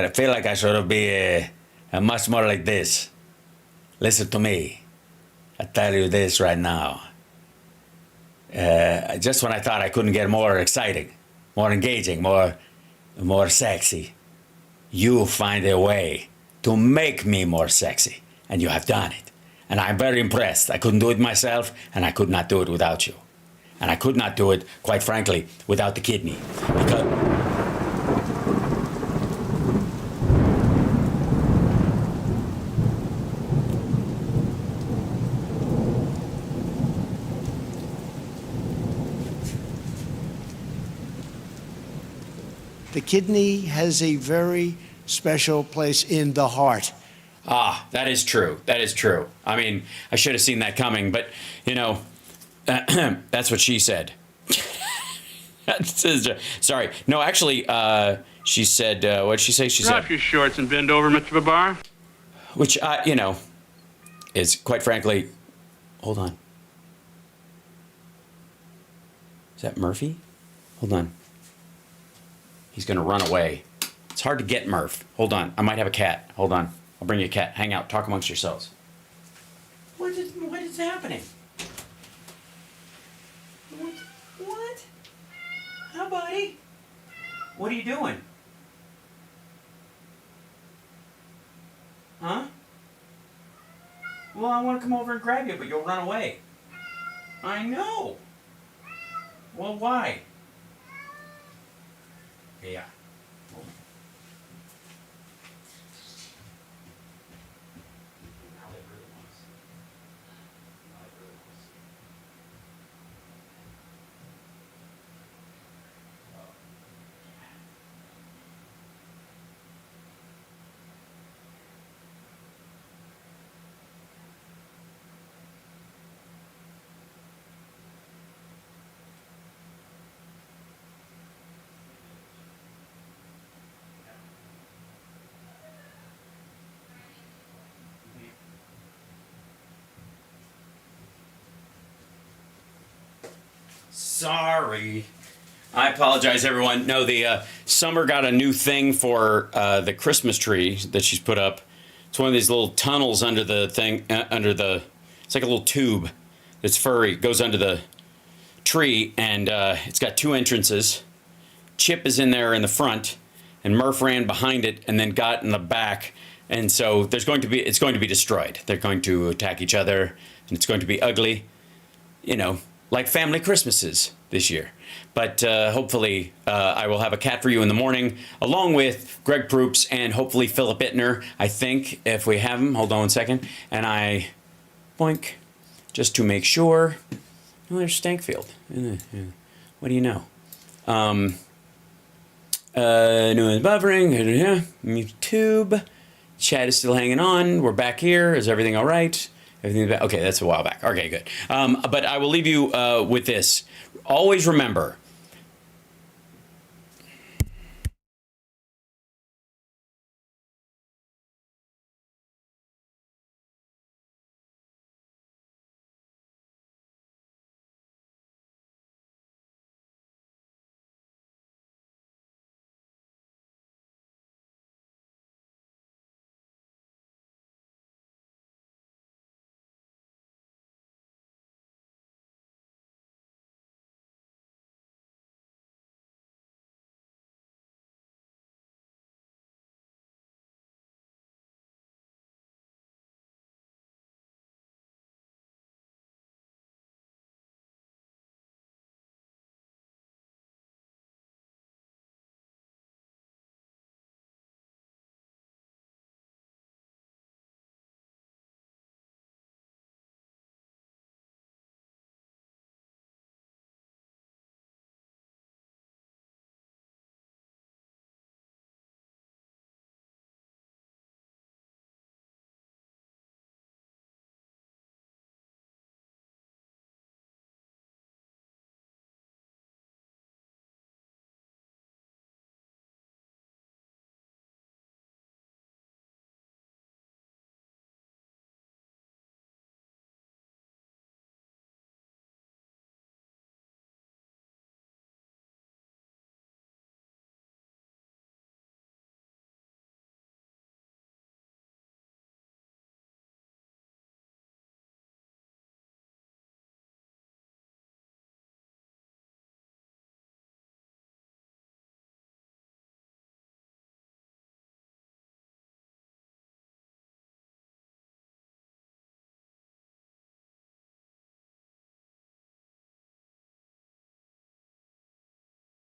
feel like I should be much more like this. Listen to me. I tell you this right now. Just when I thought I couldn't get more exciting, more engaging, more sexy, you find a way to make me more sexy, and you have done it. And I'm very impressed. I couldn't do it myself, and I could not do it without you. And I could not do it, quite frankly, without the kidney. Because the kidney has a very special place in the heart. Ah, that is true. That is true. I mean, I should have seen that coming, but, you know, that's what she said. Sorry. No, actually, she said, what did she say? She Drop said, your shorts and bend over, Mr. Babar. which, you know, is quite frankly, hold on. Is that Murphy? Hold on. He's going to run away. It's hard to get Murph. Hold on. I might have a cat. Hold on. I'll bring you a cat. Hang out. Talk amongst yourselves. What is happening? What? Hi, buddy. What are you doing? Huh? Well, I want to come over and grab you, but you'll run away. I know. Well, why? Yeah. Sorry. I apologize, everyone. No, the Summer got a new thing for the Christmas tree that she's put up. It's one of these little tunnels under the thing, it's like a little tube that's furry, goes under the tree, and it's got two entrances. Chip is in there in the front, and Murph ran behind it and then got in the back. And so it's going to be destroyed. They're going to attack each other, and it's going to be ugly, you know, like family Christmases this year. But hopefully I will have a cat for you in the morning, along with Greg Proops and hopefully Philip Ittner, I think, if we have him. Hold on 1 second. And I, boink, just to make sure. Oh, there's Stankfield. What do you know? New and buffering. YouTube. Chat is still hanging on. We're back here. Is everything all right? Everything's back. Okay, that's a while back. Okay, good. But I will leave you with this. Always remember,